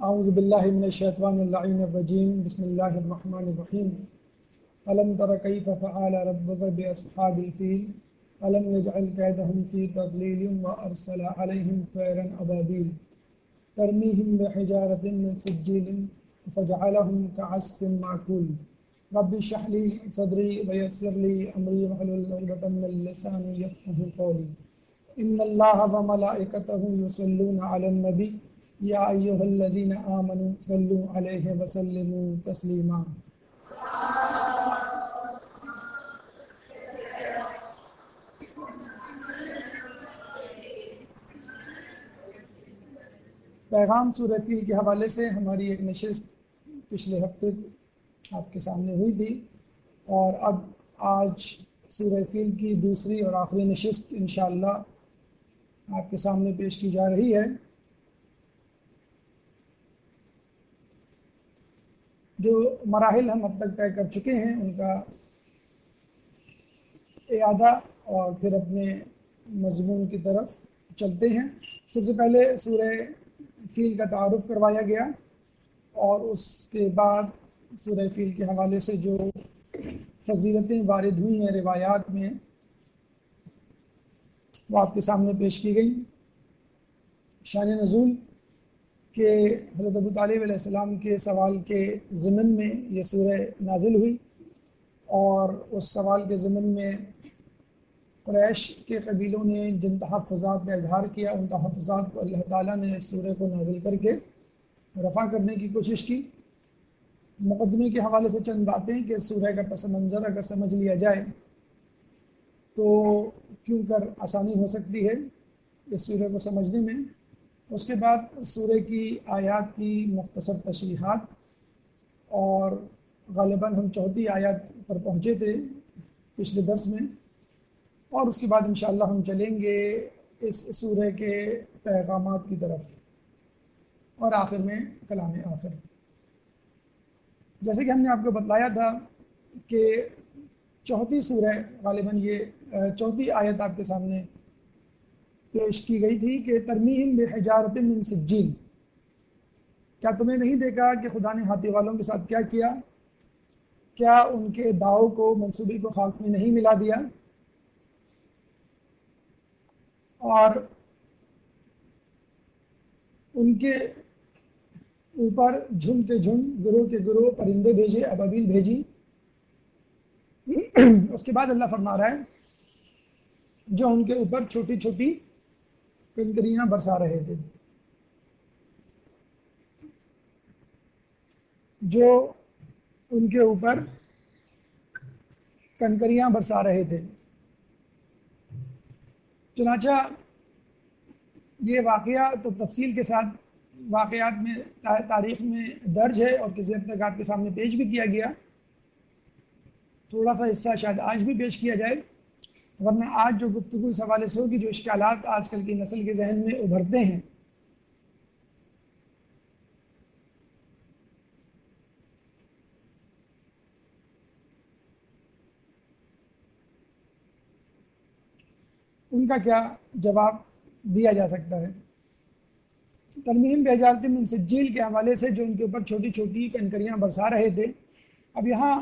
اعوذ باللہ من الشیطان اللعین الرجیم بسم اللہ الرحمن الرحیم الم تر کیف فعل ربک باصحاب الفیل الم یجعل کیدہم فی تضلیل وارسل علیہم طیرا ابابیل ترمیہم بحجارۃ من سجیل فجعلہم کعصف معکول رب اشرح لی صدری ویسر لی امری واحلل عقدۃ من لسانی یفقہوا قولی ان اللہ وملائکتہ یصلون علی النبی یا ایھا الذین آمنوا صلوا علیہ وسلموا تسلیما۔ پیغام سورہ فیل کے حوالے سے ہماری ایک نشست پچھلے ہفتے آپ کے سامنے ہوئی تھی، اور اب آج سورہ فیل کی دوسری اور آخری نشست انشاءاللہ آپ کے سامنے پیش کی جا رہی ہے۔ جو مراحل ہم اب تک طے کر چکے ہیں ان کا اعادہ اور پھر اپنے مضمون کی طرف چلتے ہیں۔ سب سے پہلے سورہ فیل کا تعارف کروایا گیا، اور اس کے بعد سورہ فیل کے حوالے سے جو فضیلتیں وارد ہوئی ہیں روایات میں وہ آپ کے سامنے پیش کی گئیں۔ شان نزول کہ حضرت ابو طالب علیہ السلام کے سوال کے ضمن میں یہ سورہ نازل ہوئی، اور اس سوال کے ضمن میں قریش کے قبیلوں نے جن تحفظات کا اظہار کیا، ان تحفظات کو اللہ تعالیٰ نے اس سورہ کو نازل کر کے رفع کرنے کی کوشش کی۔ مقدمے کے حوالے سے چند باتیں کہ سورہ کا پس منظر اگر سمجھ لیا جائے تو کیوں کر آسانی ہو سکتی ہے اس سورہ کو سمجھنے میں۔ اس کے بعد سورہ کی آیات کی مختصر تشریحات، اور غالباً ہم 34 آیات پر پہنچے تھے پچھلے درس میں، اور اس کے بعد انشاءاللہ ہم چلیں گے اس سورہ کے پیغامات کی طرف، اور آخر میں کلام آخر۔ جیسے کہ ہم نے آپ کو بتلایا تھا کہ چوتھی سورہ، غالباً یہ چوتھی آیت آپ کے سامنے پیش کی گئی تھی کہ ترمیہم بحجارۃ من سجیل، کیا تم نے نہیں دیکھا کہ خدا نے ہاتھی والوں کے ساتھ کیا کیا؟ کیا ان کے داؤ کو، منصوبے کو خاک میں نہیں ملا دیا؟ اور ان کے اوپر جھنڈ کے جھنڈ، گروہ کے گروہ پرندے بھیجے، ابابیل بھیجی۔ اس کے بعد اللہ فرما رہا ہے جو ان کے اوپر چھوٹی چھوٹی کنکریاں برسا رہے تھے، جو ان کے اوپر کنکریاں برسا رہے تھے۔ چنانچہ یہ واقعہ تو تفصیل کے ساتھ واقعات میں تاریخ میں درج ہے، اور کسی حد تک آپ کے سامنے پیش بھی کیا گیا۔ تھوڑا سا حصہ شاید آج بھی پیش کیا جائے، ورنہ آج جو گفتگو اس حوالے سے ہوگی، جو اشکالات آج کل کی نسل کے ذہن میں ابھرتے ہیں، ان کا کیا جواب دیا جا سکتا ہے۔ ترمیہم بحجارۃ من سجیل کے حوالے سے جو ان کے اوپر چھوٹی چھوٹی کنکریاں برسا رہے تھے، اب یہاں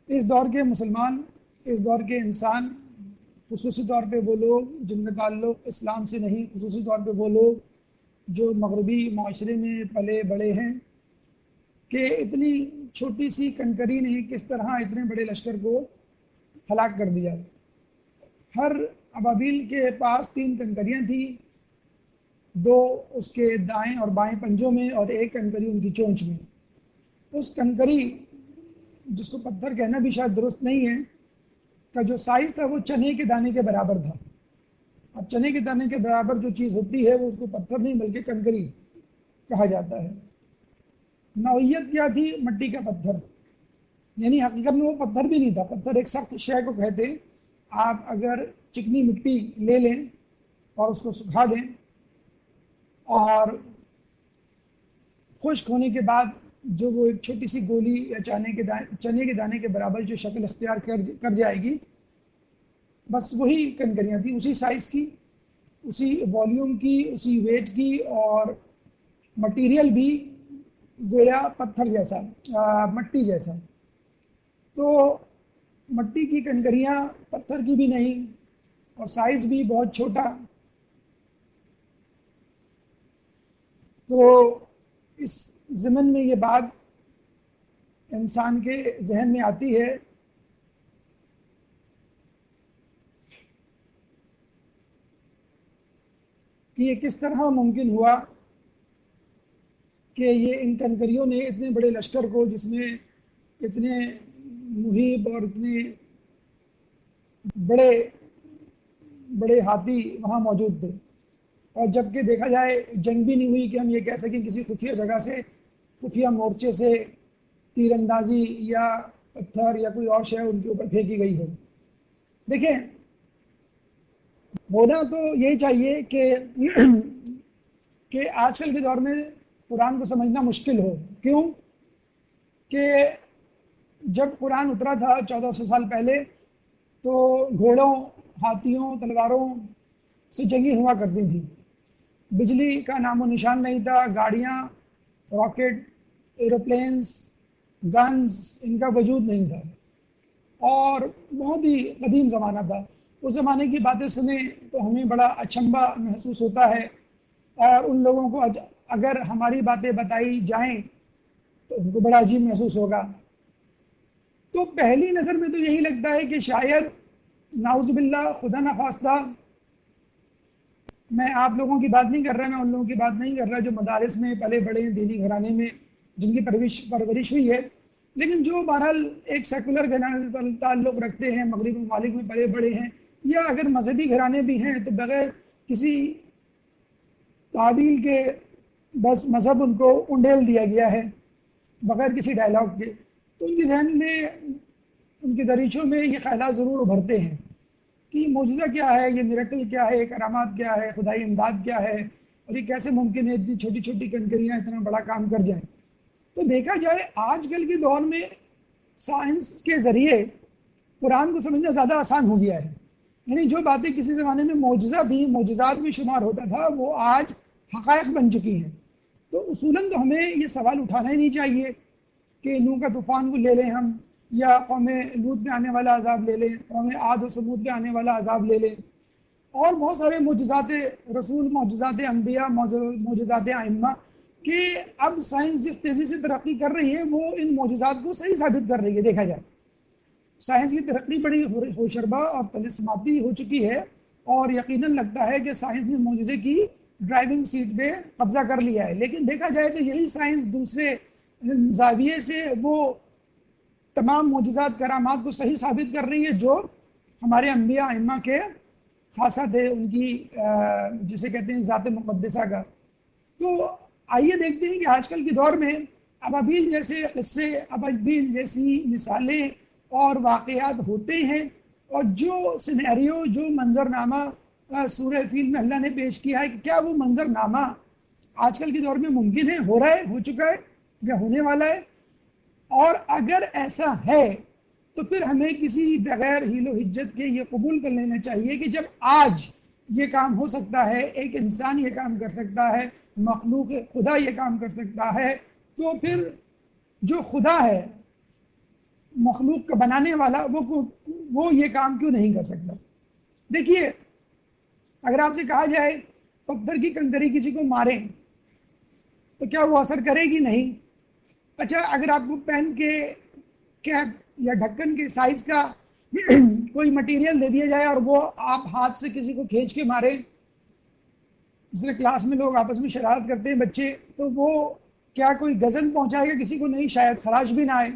اس دور کے مسلمان، اس دور کے انسان، خصوصی طور پہ وہ لوگ جن کا تعلق اسلام سے نہیں، خصوصی طور پہ وہ لوگ جو مغربی معاشرے میں پلے بڑے ہیں، کہ اتنی چھوٹی سی کنکری نے کس طرح اتنے بڑے لشکر کو ہلاک کر دیا۔ ہر ابابیل کے پاس 3 کنکریاں تھیں، 2 اس کے دائیں اور بائیں پنجوں میں، اور 1 کنکری ان کی چونچ میں۔ اس کنکری، جس کو پتھر کہنا بھی شاید درست نہیں ہے، کا جو سائز تھا وہ چنے کے دانے کے برابر تھا۔ اب چنے کے دانے کے برابر جو چیز ہوتی ہے وہ اس کو پتھر نہیں بلکہ کنکری کہا جاتا ہے۔ نوعیت کیا تھی؟ مٹی کا پتھر، یعنی حقیقت میں وہ پتھر بھی نہیں تھا۔ پتھر ایک سخت شے کو کہتے ہیں۔ آپ اگر چکنی مٹی لے لیں اور اس کو سکھا دیں، اور خشک ہونے کے بعد جو وہ ایک چھوٹی سی گولی یا چنے کے دانے کے برابر جو شکل اختیار کر جائے گی، بس وہی کنکریاں تھیں، اسی سائز کی، اسی والیوم کی، اسی ویٹ کی، اور مٹیریل بھی گویا پتھر جیسا، مٹی جیسا. تو مٹی کی کنکریاں پتھر کی بھی نہیں اور سائز بھی بہت چھوٹا. تو اس ضمن میں یہ بات انسان کے ذہن میں آتی ہے کہ یہ کس طرح ممکن ہوا کہ یہ ان کنکریوں نے اتنے بڑے لشکر کو، جس میں اتنے مہیب اور اتنے بڑے بڑے ہاتھی وہاں موجود تھے، اور جبکہ دیکھا جائے جنگ بھی نہیں ہوئی کہ ہم یہ کہہ سکیں کسی خفیہ جگہ سے، خفیہ مورچے سے تیر اندازی یا پتھر یا کوئی اور شے ان کے اوپر پھینکی گئی ہو. دیکھیں، ہونا تو یہی چاہیے کہ آج کل کے دور میں قرآن کو سمجھنا مشکل ہو. کیوں کہ جب قرآن اترا تھا 1400 سال پہلے تو گھوڑوں، ہاتھیوں، تلواروں سے جنگیں ہوا کرتی تھیں. بجلی کا نام و نشان نہیں تھا. گاڑیاں، راکٹ، ایروپلینز، گنز، ان کا وجود نہیں تھا اور بہت ہی قدیم زمانہ تھا. اس زمانے کی باتیں سنیں تو ہمیں بڑا اچنبھا محسوس ہوتا ہے، اور ان لوگوں کو اگر ہماری باتیں بتائی جائیں تو ان کو بڑا عجیب محسوس ہوگا. تو پہلی نظر میں تو یہی لگتا ہے کہ شاید نعوذ باللہ، خدا نخواستہ، میں آپ لوگوں کی بات نہیں کر رہا، میں ان لوگوں کی بات نہیں کر رہا جو مدارس میں پلے بڑے ہیں، دینی گھرانے میں جن کی پرورش ہوئی ہے، لیکن جو بہرحال ایک سیکولر گھرانے سے تعلق رکھتے ہیں، مغربی ممالک میں پلے بڑے ہیں، یا اگر مذہبی گھرانے بھی ہیں تو بغیر کسی تعویل کے بس مذہب ان کو انڈیل دیا گیا ہے بغیر کسی ڈائلاگ کے. تو ان کے ذہن میں، ان کے دریچوں میں یہ خیالات ضرور ابھرتے ہیں کہ معجزہ کیا ہے، یہ میریکل کیا ہے، کرامات کیا ہے، خدائی امداد کیا ہے، اور یہ کیسے ممکن ہے اتنی چھوٹی چھوٹی کنکریاں اتنا بڑا کام کر جائیں. تو دیکھا جائے آج کل کے دور میں سائنس کے ذریعے قرآن کو سمجھنا زیادہ آسان ہو گیا ہے. یعنی جو باتیں کسی زمانے میں معجزہ تھیں، معجزات میں شمار ہوتا تھا، وہ آج حقائق بن چکی ہیں. تو اصولاً تو ہمیں یہ سوال اٹھانا ہی نہیں چاہیے کہ نوح کا طوفان کو لے لیں ہم، یا قوم لوط پہ آنے والا عذاب لے لیں، قوم عاد و ثمود پہ آنے والا عذاب لے لیں، اور بہت سارے معجزات رسول، معجزات انبیاء، معجزات ائمہ، کہ اب سائنس جس تیزی سے ترقی کر رہی ہے وہ ان معجزات کو صحیح ثابت کر رہی ہے. دیکھا جائے سائنس کی ترقی بڑی ہوشربا اور طلسماتی ہو چکی ہے، اور یقیناً لگتا ہے کہ سائنس نے معجزے کی ڈرائیونگ سیٹ پہ قبضہ کر لیا ہے. لیکن دیکھا جائے تو یہی سائنس دوسرے زاویے سے وہ تمام معجزات، کرامات کو صحیح ثابت کر رہی ہے جو ہمارے انبیاء ائمہ کے خاصہ تھے، ان کی جسے کہتے ہیں ذات مقدسہ کا. تو آئیے دیکھتے ہیں کہ آج کل کے دور میں ابابیل جیسے قصے، ابابیل جیسی مثالیں اور واقعات ہوتے ہیں، اور جو سینیریو، جو منظرنامہ سورہ فیل میں اللہ نے پیش کیا ہے، کہ کیا وہ منظرنامہ آج کل کے دور میں ممکن ہے، ہو رہا ہے، ہو چکا ہے یا ہونے والا ہے؟ اور اگر ایسا ہے تو پھر ہمیں کسی بغیر حیل و حجت کے یہ قبول کر لینا چاہیے کہ جب آج یہ کام ہو سکتا ہے، ایک انسان یہ کام کر سکتا ہے، مخلوق خدا یہ کام کر سکتا ہے، تو پھر جو خدا ہے، مخلوق کا بنانے والا، وہ یہ کام کیوں نہیں کر سکتا؟ دیکھیے، اگر آپ سے کہا جائے پتھر کی کنکری کسی کو ماریں تو کیا وہ اثر کرے گی؟ نہیں. اچھا، اگر آپ کو پین کے کیپ یا ڈھکن کے سائز کا کوئی مٹیریل دے دیا جائے اور وہ آپ ہاتھ سے کسی کو کھینچ کے مارے، جس طرح کلاس میں لوگ آپس میں شرارت کرتے ہیں بچے، تو وہ کیا کوئی گزن پہنچائے گا کسی کو؟ نہیں، شاید خراش بھی نہ آئے.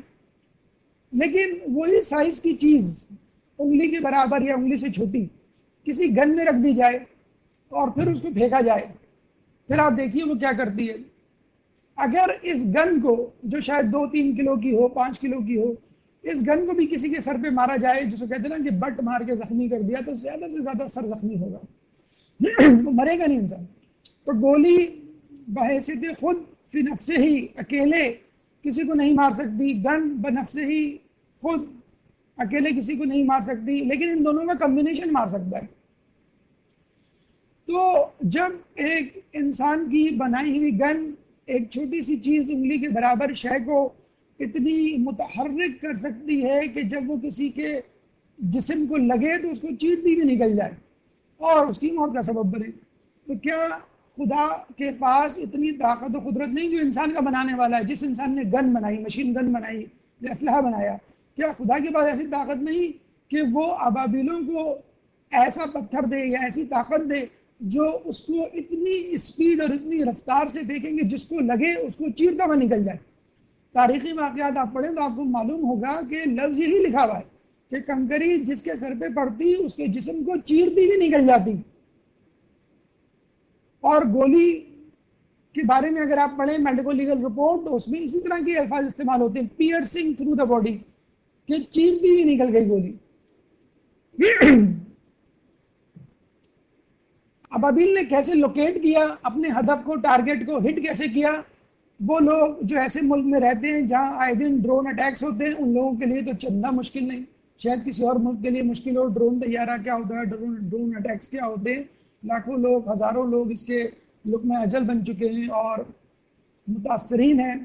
لیکن وہی سائز کی چیز انگلی کے برابر یا انگلی سے چھوٹی کسی گن میں رکھ دی جائے اور پھر اس کو پھینکا جائے، پھر آپ دیکھیے وہ کیا کرتی ہے. اگر اس گن کو، جو شاید 2-3 کلو کی ہو، 5 کلو کی ہو، اس گن کو بھی کسی کے سر پہ مارا جائے، جس کو کہتے ہیں نا کہ بٹ مار کے زخمی کر دیا، تو زیادہ سے زیادہ سر زخمی ہوگا، وہ مرے گا نہیں انسان. تو گولی بحیثیت خود فی نفسہ ہی اکیلے کسی کو نہیں مار سکتی، گن بنفسہ ہی خود اکیلے کسی کو نہیں مار سکتی، لیکن ان دونوں کا کمبینیشن مار سکتا ہے. تو جب ایک انسان کی بنائی ہوئی گن ایک چھوٹی سی چیز انگلی کے برابر شے کو اتنی متحرک کر سکتی ہے کہ جب وہ کسی کے جسم کو لگے تو اس کو چیرتی بھی نکل جائے اور اس کی موت کا سبب بنے. تو کیا خدا کے پاس اتنی طاقت و قدرت نہیں جو انسان کا بنانے والا ہے؟ جس انسان نے گن بنائی، مشین گن بنائی، اسلحہ بنایا، کیا خدا کے پاس ایسی طاقت نہیں کہ وہ ابابیلوں کو ایسا پتھر دے یا ایسی طاقت دے جو اس کو اتنی اسپیڈ اور اتنی رفتار سے پھینکیں گے جس کو لگے اس کو چیرتا ہوا نکل جائے؟ تاریخی واقعات آپ پڑھیں تو آپ کو معلوم ہوگا کہ لفظ یہی لکھا ہوا ہے کہ کنکری جس کے سر پہ پڑتی اس کے جسم کو چیرتی بھی نکل جاتی. اور گولی کے بارے میں اگر آپ پڑھیں میڈیکل لیگل رپورٹ تو اس میں اسی طرح کے الفاظ استعمال ہوتے ہیں، پیئرسنگ تھرو دا باڈی، کہ چیرتی بھی نکل گئی گولی. ابابیل نے کیسے لوکیٹ کیا اپنے ہدف کو، ٹارگٹ کو ہٹ کیسے کیا؟ وہ لوگ جو ایسے ملک میں رہتے ہیں جہاں آئے دن ڈرون اٹیکس ہوتے ہیں، ان لوگوں کے لیے تو چندہ مشکل نہیں، شاید کسی اور ملک کے لیے مشکل ہو. ڈرون طیارہ کیا ہوتا ہے، ڈرون اٹیکس کیا ہوتے ہیں، لاکھوں لوگ، ہزاروں لوگ اس کے لقمہ اجل بن چکے ہیں اور متاثرین ہیں.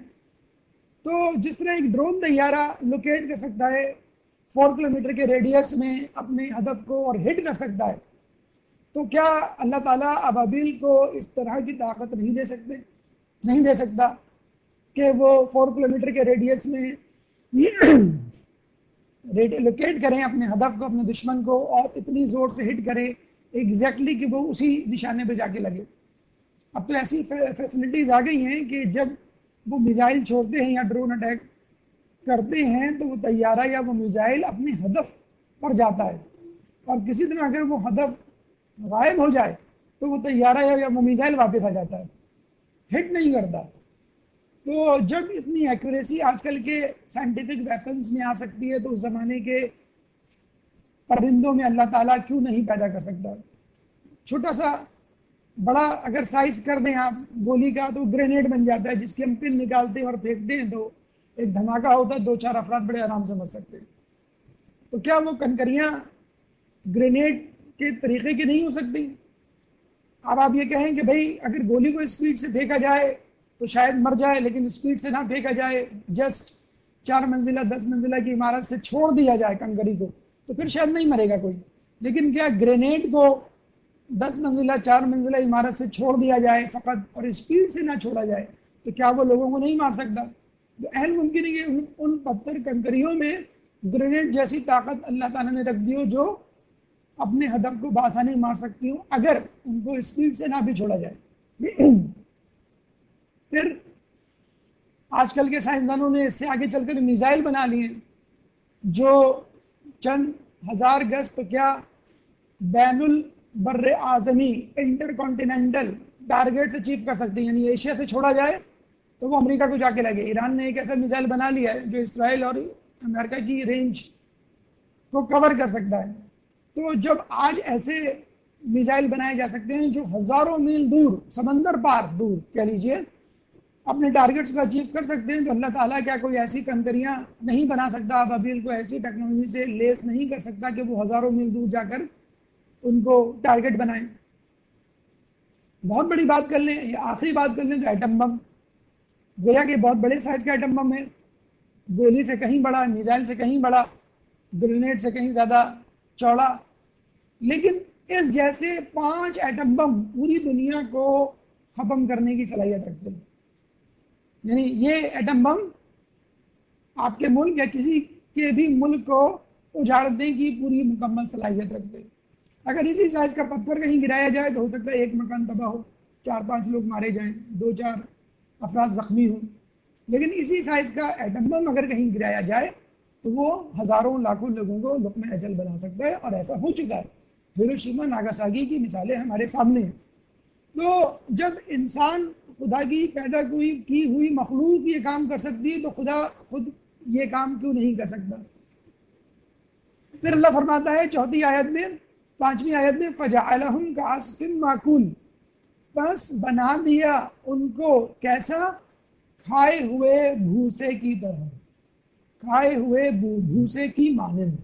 تو جس طرح ایک ڈرون طیارہ لوکیٹ کر سکتا ہے 4 کلومیٹر کے ریڈیس میں اپنے ہدف کو اور ہٹ کر سکتا ہے، تو کیا اللہ تعالیٰ ابابیل کو اس طرح کی طاقت نہیں دے سکتا کہ وہ 4 کلومیٹر کے ریڈیس میں لوکیٹ کریں اپنے ہدف کو، اپنے دشمن کو، اور اتنی زور سے ہٹ کرے ایگزیکٹلی کہ وہ اسی نشانے پہ جا کے لگے. اب تو ایسی فیسلٹیز آ گئی ہیں کہ جب وہ میزائل چھوڑتے ہیں یا ڈرون اٹیک کرتے ہیں تو وہ طیارہ یا وہ میزائل اپنے ہدف پر جاتا ہے، اور کسی طرح اگر وہ ہدف غائب ہو جائے تو وہ طیارہ یا وہ میزائل واپس آ جاتا ہے، ہٹ نہیں کرتا. تو جب اتنی ایکوریسی آج کل کے سائنٹیفک ویپنز میں آ سکتی ہے تو اس زمانے کے پرندوں میں اللہ تعالیٰ کیوں نہیں پیدا کر سکتا؟ چھوٹا سا بڑا اگر سائز کر دیں آپ گولی کا تو گرینیڈ بن جاتا ہے، جس کی ہم پن نکالتے ہیں اور پھینکتے ہیں تو ایک دھماکہ ہوتا ہے، 2-4 افراد بڑے آرام سے مر سکتے ہیں. تو کیا وہ کنکریاں گرینیڈ کے طریقے کی نہیں ہو سکتی؟ اب آپ یہ کہیں کہ بھئی اگر گولی کو اسپیڈ سے پھینکا جائے تو شاید مر جائے، لیکن اسپیڈ سے نہ پھینکا جائے، جسٹ 4 منزلہ 10 منزلہ کی عمارت سے چھوڑ دیا جائے کنکری کو تو پھر شاید نہیں مرے گا کوئی. لیکن کیا گرینیڈ کو 10 منزلہ 4 منزلہ عمارت سے چھوڑ دیا جائے فقط اور اسپیڈ سے نہ چھوڑا جائے تو کیا وہ لوگوں کو نہیں مار سکتا؟ تو اہم ممکن ہے کہ ان پتھر کنکریوں میں گرینیڈ جیسی طاقت اللہ تعالیٰ نے رکھ دی ہو جو اپنے ہدف کو بآسانی مار سکتی ہوں اگر ان کو اسپیڈ سے نہ بھی چھوڑا جائے. پھر آج کل کے سائنسدانوں نے اس سے آگے چل کر میزائل بنا لیے جو چند ہزار گز تو کیا بین البر اعظمی انٹر کانٹیننٹل ٹارگیٹس اچیو کر سکتے ہیں. یعنی ایشیا سے چھوڑا جائے تو وہ امریکہ کو جا کے لگے. ایران نے ایک ایسا میزائل بنا لیا ہے جو اسرائیل اور امریکہ کی رینج کو کور کر سکتا ہے. تو جب آج ایسے میزائل بنائے جا سکتے ہیں جو ہزاروں میل دور، سمندر پار دور کہہ لیجئے، اپنے ٹارگٹس کو اچیو کر سکتے ہیں، تو اللہ تعالیٰ کیا کوئی ایسی کنکریاں نہیں بنا سکتا، ابابیل کو ایسی ٹیکنالوجی سے لیس نہیں کر سکتا کہ وہ ہزاروں میل دور جا کر ان کو ٹارگٹ بنائیں؟ بہت بڑی بات کر لیں یا آخری بات کر لیں تو ایٹم بم، گویا کہ بہت بڑے سائز کا ایٹم بم ہے، گولی سے کہیں بڑا، میزائل سے کہیں بڑا، گرینیڈ سے کہیں زیادہ چوڑا، لیکن اس جیسے 5 ایٹم بم پوری دنیا کو ختم کرنے کی صلاحیت رکھتے ہیں. یعنی یہ ایٹم بم آپ کے ملک یا کسی کے بھی ملک کو اجاڑنے کی پوری مکمل صلاحیت رکھتے ہیں. اگر اسی سائز کا پتھر کہیں گرایا جائے تو ہو سکتا ہے ایک مکان تباہ ہو، 4-5 لوگ مارے جائیں، 2-4 افراد زخمی ہوں. لیکن اسی سائز کا ایٹم بم اگر کہیں گرایا جائے تو وہ ہزاروں لاکھوں لوگوں کو لقمہ اجل بنا سکتا ہے، اور ایسا ہو چکا ہے. ہیروشیما ناگاساکی کی مثالیں ہمارے سامنے ہیں. تو جب انسان خدا کی پیدا کی ہوئی مخلوق یہ کام کر سکتی ہے تو خدا خود یہ کام کیوں نہیں کر سکتا؟ پھر اللہ فرماتا ہے 4 آیت میں، 5ویں آیت میں، فَجَعَلَهُمْ كَعَصْفٍ مَّأْكُولٍ، بس بنا دیا ان کو کیسا؟ کھائے ہوئے بھوسے کی طرح، کھائے ہوئے بھوسے کی مانند.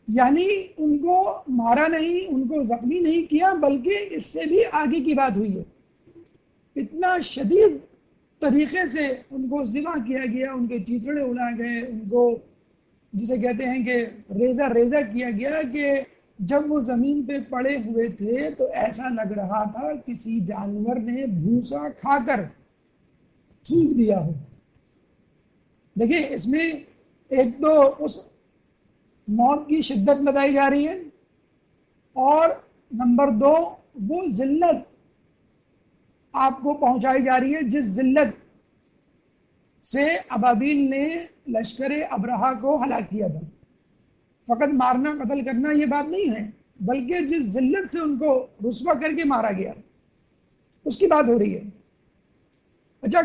یعنی ان کو مارا نہیں، ان کو زخمی نہیں کیا، بلکہ اس سے بھی آگے کی بات ہوئی ہے. اتنا شدید طریقے سے ان کو ذبح کیا گیا، ان کے چیتڑے اڑائے گئے، ان کو جسے کہتے ہیں کہ ریزہ ریزہ کیا گیا کہ جب وہ زمین پہ پڑے ہوئے تھے تو ایسا لگ رہا تھا کسی جانور نے بھوسا کھا کر تھوک دیا ہو۔ دیکھیں اس میں ایک تو اس موت کی شدت بتائی جا رہی ہے، اور نمبر دو وہ ذلت آپ کو پہنچائی جا رہی ہے جس ذلت سے ابابیل نے لشکر ابرہا کو ہلاک کیا تھا۔ فقط مارنا قتل کرنا یہ بات نہیں ہے، بلکہ جس ذلت سے ان کو رسوا کر کے مارا گیا اس کی بات ہو رہی ہے۔ اچھا،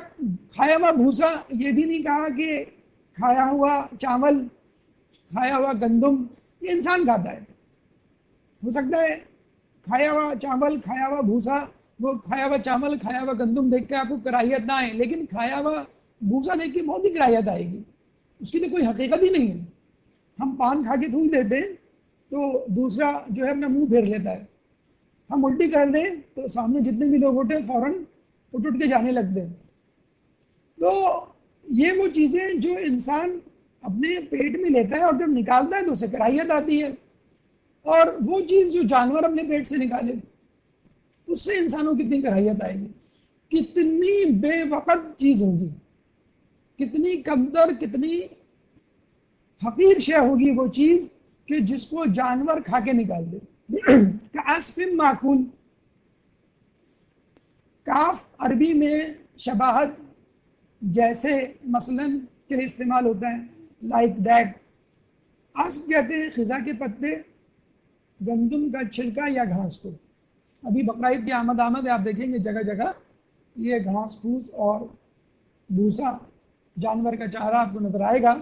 کھایا ہوا بھوسا یہ بھی نہیں کہا کہ کھایا ہوا چاول، کھایا ہوا گندم یہ انسان کھاتا ہے۔ ہو سکتا ہے کھایا ہوا چاول، کھایا ہوا بھوسا، وہ کھایا ہوا چاول، کھایا ہوا گندم دیکھ کے آپ کو کراہیت نہ آئے، لیکن کھایا ہوا بھوسا دیکھ کے بہت ہی کراہیت آئے گی، اس کی تو کوئی حقیقت ہی نہیں ہے۔ ہم پان کھا کے تھوک دیتے ہیں تو دوسرا جو ہے اپنا منہ پھیر لیتا ہے، ہم الٹی کر دیں تو سامنے جتنے بھی لوگ ہوتے ہیں فوراً اٹھ کے جانے لگتے ہیں۔ تو یہ وہ چیزیں جو انسان اپنے پیٹ میں لیتا ہے اور جب نکالتا ہے تو اسے کراہیت آتی ہے، اور وہ چیز جو جانور اپنے پیٹ سے نکالے اس سے انسانوں کتنی کراہیت آئے گی، کتنی بے وقت چیز ہوگی، کتنی کمتر، کتنی حقیر شے ہوگی وہ چیز کہ جس کو جانور کھا کے نکال دے۔ کعصف معقول، کاف عربی میں شباہت جیسے مثلا کے لیے استعمال ہوتا ہے، لائک دیٹ۔ عصف کہتے ہیں خزاں کے پتے، گندم کا چھلکا یا گھاس کو۔ ابھی بقرعید کی آمد ہے، آپ دیکھیں گے جگہ جگہ یہ گھاس پھوس اور بھوسا جانور کا چارہ آپ کو نظر آئے گا۔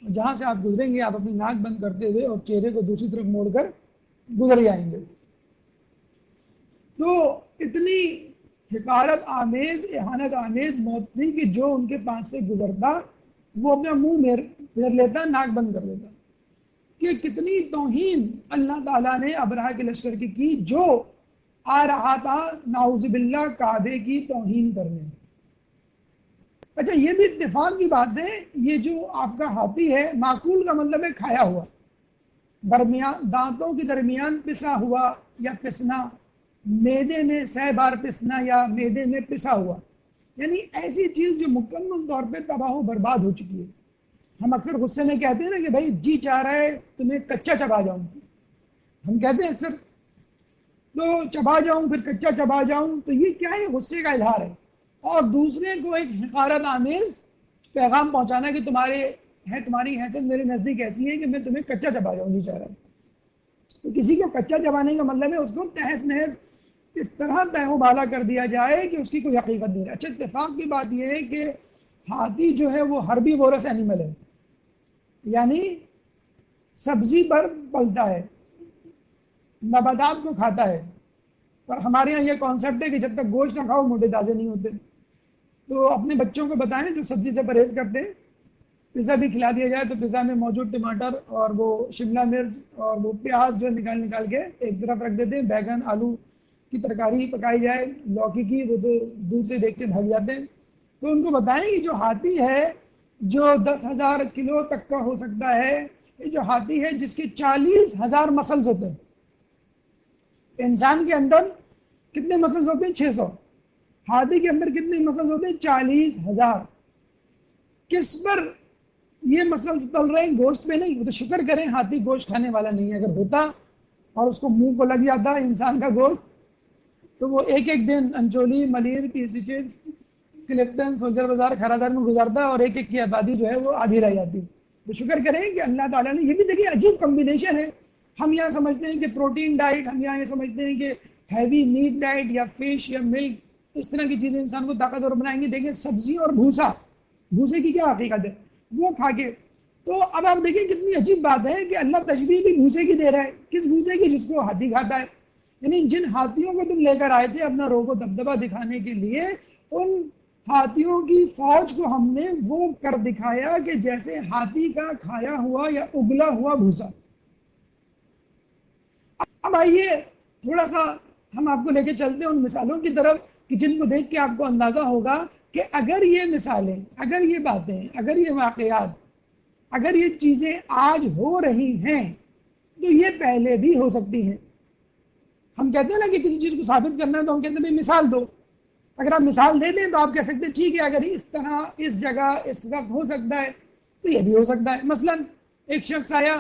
جہاں سے آپ گزریں گے آپ اپنی ناک بند کرتے ہوئے اور چہرے کو دوسری طرف موڑ کر گزر جائیں گے۔ تو اتنی حقارت آمیز، اہانت آمیز موت تھی کہ جو ان کے پاس سے گزرتا وہ اپنا منہ پھیر لیتا، ناک بند کر لیتا۔ کہ کتنی توہین اللہ تعالیٰ نے ابرہہ کے لشکر کی جو آ رہا تھا نعوذ باللہ کعبے کی توہین کرنے۔ اچھا، یہ بھی اتفاق کی بات ہے، یہ جو آپ کا ہاتھی ہے، معقول کا مطلب ہے کھایا ہوا، درمیان دانتوں کے درمیان پسا ہوا یا پسنا، میدے میں 100 بار پسنا یا میدے میں پسا ہوا، یعنی ایسی چیز جو مکمل طور پہ تباہ و برباد ہو چکی ہے۔ ہم اکثر غصے میں کہتے ہیں نا کہ بھائی جی چاہ رہا ہے تمہیں کچا چبا جاؤں، ہم کہتے ہیں اکثر تو چبا جاؤں پھر کچا چبا جاؤں، تو یہ کیا ہے؟ غصے کا اظہار ہے، اور دوسرے کو ایک حقارت آمیز پیغام پہنچانا کہ تمہاری حیثیت میرے نزدیک ایسی ہے کہ میں تمہیں کچا چبا جاؤں جی چاہ رہا ہوں۔ تو کسی کو کچا چبانے کا مطلب ہے اس کو تہس نہس اس طرح تہ و بالا کر دیا جائے کہ اس کی کوئی حقیقت نہیں ہے۔ اچھا، اتفاق کی بات یہ ہے کہ ہاتھی جو ہے وہ ہربی وورس اینیمل ہے، یعنی سبزی پر پلتا ہے، نباتات کو کھاتا ہے، اور ہمارے یہاں یہ کانسیپٹ ہے کہ جب تک گوشت نہ کھاؤ موٹے تازے نہیں ہوتے۔ تو اپنے بچوں کو بتائیں جو سبزی سے پرہیز کرتے ہیں، پیزا بھی کھلا دیا جائے تو پیزا میں موجود ٹماٹر اور وہ شملہ مرچ اور وہ پیاز جو نکال کے ایک طرف رکھ دیتے ہیں، بیگن آلو کی ترکاری پکائی جائے، لوکی کی، وہ تو دور سے دیکھ کے بھاگ جاتے ہیں۔ تو ان کو بتائیں کہ جو ہاتھی ہے جو 10,000 کلو تک کا ہو سکتا ہے، یہ جو ہاتھی ہے جس کے 40,000 مسلز ہوتے ہیں۔ انسان کے اندر کتنے مسلز ہوتے ہیں؟ 600۔ ہاتھی کے اندر کتنے مسلز ہوتے ہیں؟ 40,000۔ کس پر یہ مسلز پل رہے ہیں؟ گوشت پہ نہیں۔ وہ تو شکر کریں ہاتھی گوشت کھانے والا نہیں ہے، اگر ہوتا اور اس کو منہ کو لگ جاتا انسان کا گوشت تو وہ ایک دن انچولی، ملیر، پیسیچز، کلفٹن، سولجر بازار، کھرادر میں گزارتا اور ایک کی آبادی جو ہے وہ آدھی رہ جاتی۔ تو شکر کریں کہ اللہ تعالیٰ نے، یہ بھی دیکھیے عجیب کمبینیشن ہے۔ ہم یہاں سمجھتے ہیں کہ پروٹین ڈائٹ، ہم یہاں یہ سمجھتے ہیں کہ ہیوی میٹ ڈائٹ یا فش یا ملک، اس طرح کی چیزیں انسان کو طاقتور بنائیں گے۔ دیکھیں سبزی اور بھوسے کی کیا حقیقت ہے، وہ کھا کے۔ تو اب آپ دیکھیں کتنی عجیب بات ہے کہ اللہ تشبیہ بھی بھوسے کی دے رہا ہے۔ کس بھوسے کی؟ جس کو ہاتھی کھاتا ہے۔ یعنی جن ہاتھیوں کو تم لے کر آئے تھے اپنا روب و دبدبہ دکھانے کے لیے، ان ہاتھیوں کی فوج کو ہم نے وہ کر دکھایا کہ جیسے ہاتھی کا کھایا ہوا یا اگلا ہوا بھوسا۔ اب آئیے تھوڑا سا ہم آپ کو لے کے چلتے ہیں ان مثالوں کی طرف کہ جن کو دیکھ کے آپ کو اندازہ ہوگا کہ اگر یہ مثالیں، اگر یہ باتیں، اگر یہ واقعات، اگر یہ چیزیں آج ہو رہی ہیں تو یہ پہلے بھی ہو سکتی ہیں. ہم کہتے ہیں نا کہ کسی چیز کو ثابت کرنا ہے تو ہم کہتے ہیں بھائی مثال دو. اگر آپ مثال دے دیں تو آپ کہہ سکتے ہیں ٹھیک ہے اگر اس طرح اس جگہ اس وقت ہو سکتا ہے تو یہ بھی ہو سکتا ہے. مثلا ایک شخص آیا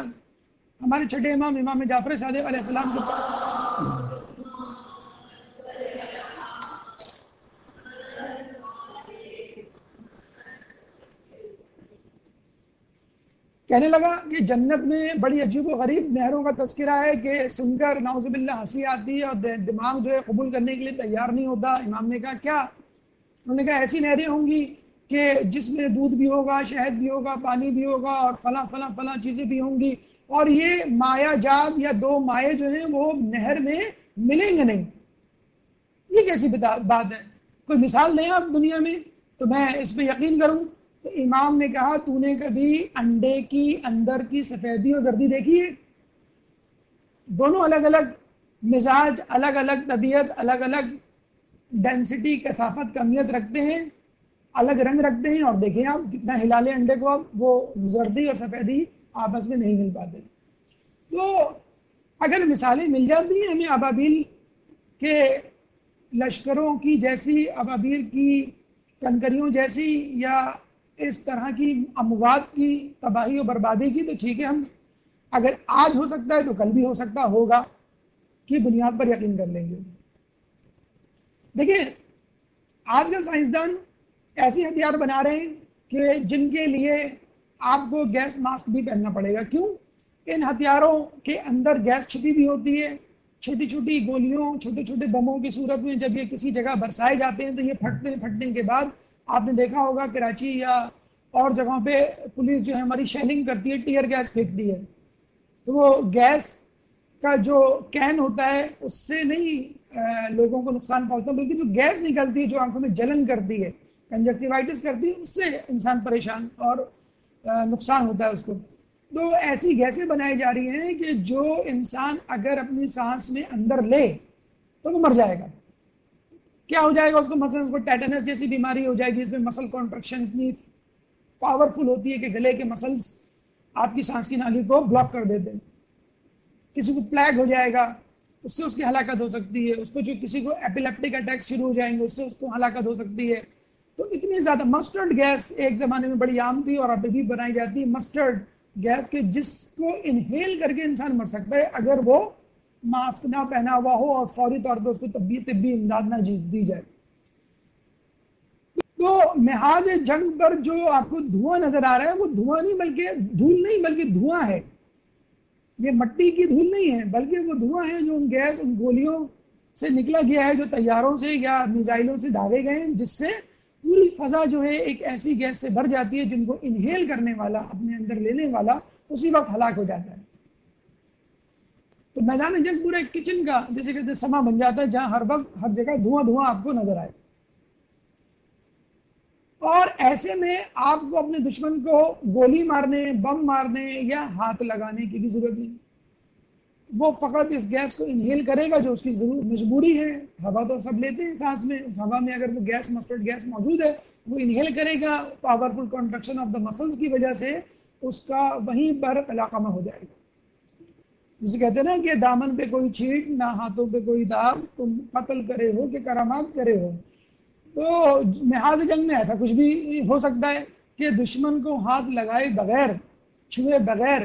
ہمارے چھٹے امام جعفر صادق علیہ السلام کے پاس، کہنے لگا کہ جنت میں بڑی عجیب و غریب نہروں کا تذکرہ ہے کہ سن کر نعوذ باللہ ہنسی آتی ہے اور دماغ جو ہے قبول کرنے کے لیے تیار نہیں ہوتا. امام نے کہا کیا؟ انہوں نے کہا ایسی نہریں ہوں گی کہ جس میں دودھ بھی ہوگا، شہد بھی ہوگا، پانی بھی ہوگا اور فلاں فلاں فلاں چیزیں بھی ہوں گی، اور یہ مایا جات یا دو مائع جو ہیں وہ نہر میں ملیں گے نہیں. یہ کیسی بات ہے؟ کوئی مثال دیں آپ دنیا میں تو میں اس پہ یقین کروں. تو امام نے کہا تو نے کبھی انڈے کی اندر کی سفیدی اور زردی دیکھی ہے؟ دونوں الگ الگ مزاج، الگ الگ طبیعت، الگ الگ ڈینسٹی، کثافت، کمیت رکھتے ہیں، الگ رنگ رکھتے ہیں، اور دیکھیں آپ کتنا ہلا لیں انڈے کو اب وہ زردی اور سفیدی آپس میں نہیں مل پاتے. تو اگر مثالیں مل جاتی ہیں ہمیں ابابیل کے لشکروں کی جیسی، ابابیل کی کنکریوں جیسی، یا اس طرح کی اموات کی تباہی و بربادی کی، تو ٹھیک ہے ہم اگر آج ہو سکتا ہے تو کل بھی ہو سکتا ہوگا کی بنیاد پر یقین کر لیں گے. دیکھیں آج کل سائنسدان ایسی ہتھیار بنا رہے ہیں کہ جن کے لیے آپ کو گیس ماسک بھی پہننا پڑے گا. کیوں؟ ان ہتھیاروں کے اندر گیس چھپی بھی ہوتی ہے. چھوٹی چھوٹی گولیوں، چھوٹے چھوٹے بموں کی صورت میں جب یہ کسی جگہ برسائے جاتے ہیں تو یہ پھٹتے ہیں. پھٹنے کے بعد آپ نے دیکھا ہوگا کراچی یا اور جگہوں پہ پولیس جو ہے ہماری شیلنگ کرتی ہے، ٹیئر گیس پھینکتی ہے. تو وہ گیس کا جو کین ہوتا ہے اس سے نہیں لوگوں کو نقصان پہنچتا، بلکہ جو گیس نکلتی ہے جو آنکھوں میں جلن کرتی ہے، کنجکٹیوائٹس کرتی ہے، اس سے انسان پریشان اور نقصان ہوتا ہے اس کو. تو ایسی گیسیں بنائی جا رہی ہیں کہ جو انسان اگر اپنی سانس میں اندر لے تو وہ مر جائے گا. کیا ہو جائے گا اس کو؟ مثلا اس کو ٹیٹنس جیسی بیماری ہو جائے گی، اس میں مسل کانٹرکشن اتنی پاورفل ہوتی ہے کہ گلے کے مسلس آپ کی سانس کی نالی کو بلاک کر دیتے ہیں. کسی کو پلیگ ہو جائے گا، اس سے اس کی ہلاکت ہو سکتی ہے. اس کو جو کسی کو ایپیلیپٹک اٹیک شروع ہو جائیں گے، اس سے اس کو ہلاکت ہو سکتی ہے. تو اتنی زیادہ مسٹرڈ گیس ایک زمانے میں بڑی عام تھی اور اب بھی بنائی جاتی ہے. مسٹرڈ گیس کے جس کو انہیل کر کے انسان مر سکتا ہے اگر وہ ماسک نہ پہنا ہوا ہو اور فوری طور پہ اس کو طبی امداد نہ دی جائے. تو محاذ جنگ پر جو آپ کو دھواں نظر آ رہا ہے وہ دھواں نہیں بلکہ دھول نہیں بلکہ دھواں ہے. یہ مٹی کی دھول نہیں ہے بلکہ وہ دھواں ہے جو ان گیس، ان گولیوں سے نکلا گیا ہے جو طیاروں سے یا میزائلوں سے داغے گئے ہیں، جس سے پوری فضا جو ہے ایک ایسی گیس سے بھر جاتی ہے جن کو انہیل کرنے والا، اپنے اندر لینے والا اسی وقت ہلاک ہو جاتا ہے. تو میدان جنگ پورا ایک کچن کا جیسے کہتے ہیں سما بن جاتا ہے جہاں ہر وقت ہر جگہ دھواں دھواں آپ کو نظر آئے. اور ایسے میں آپ کو اپنے دشمن کو گولی مارنے، بم مارنے یا ہاتھ لگانے کی بھی ضرورت نہیں. وہ فقط اس گیس کو انہیل کرے گا جو اس کی مجبوری ہے. ہوا تو سب لیتے ہیں سانس میں، اس ہوا میں اگر وہ گیس، مسٹرڈ گیس موجود ہے، وہ انہیل کرے گا. پاورفل کنٹرکشن آف دا مسلز کی وجہ سے اس کا وہیں پر علاقہ میں ہو جائے گا. جسے کہتے ہیں نا کہ دامن پہ کوئی چھینٹ نہ ہاتھوں پہ کوئی داغ، تم قتل کرے ہو کہ کرامات کرے ہو. تو محاذ جنگ میں ایسا کچھ بھی ہو سکتا ہے کہ دشمن کو ہاتھ لگائے بغیر، چھوئے بغیر،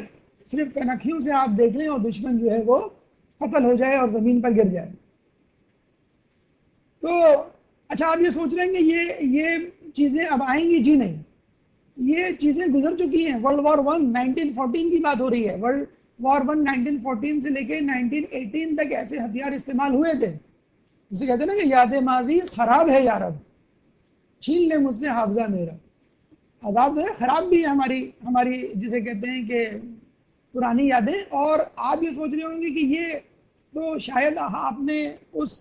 صرف کنکھیوں سے آپ دیکھ لیں اور دشمن جو ہے وہ قتل ہو جائے اور زمین پر گر جائے. تو اچھا آپ یہ سوچ رہے ہیں کہ یہ چیزیں اب آئیں گی؟ جی نہیں، یہ چیزیں گزر چکی ہیں. ورلڈ وار 1 1914 کی بات ہو رہی ہے. ورلڈ وار 1 1914 سے لے کے 1918 تک ایسے ہتھیار استعمال ہوئے تھے. جسے کہتے ہیں نا کہ یاد ماضی خراب ہے یارب، چھین لے مجھ سے حافظہ میرا. عذاب جو ہے خراب بھی ہے ہماری جسے کہتے ہیں کہ پرانی یادیں. اور آپ یہ سوچ رہے ہوں گے کہ یہ تو شاید آپ نے اس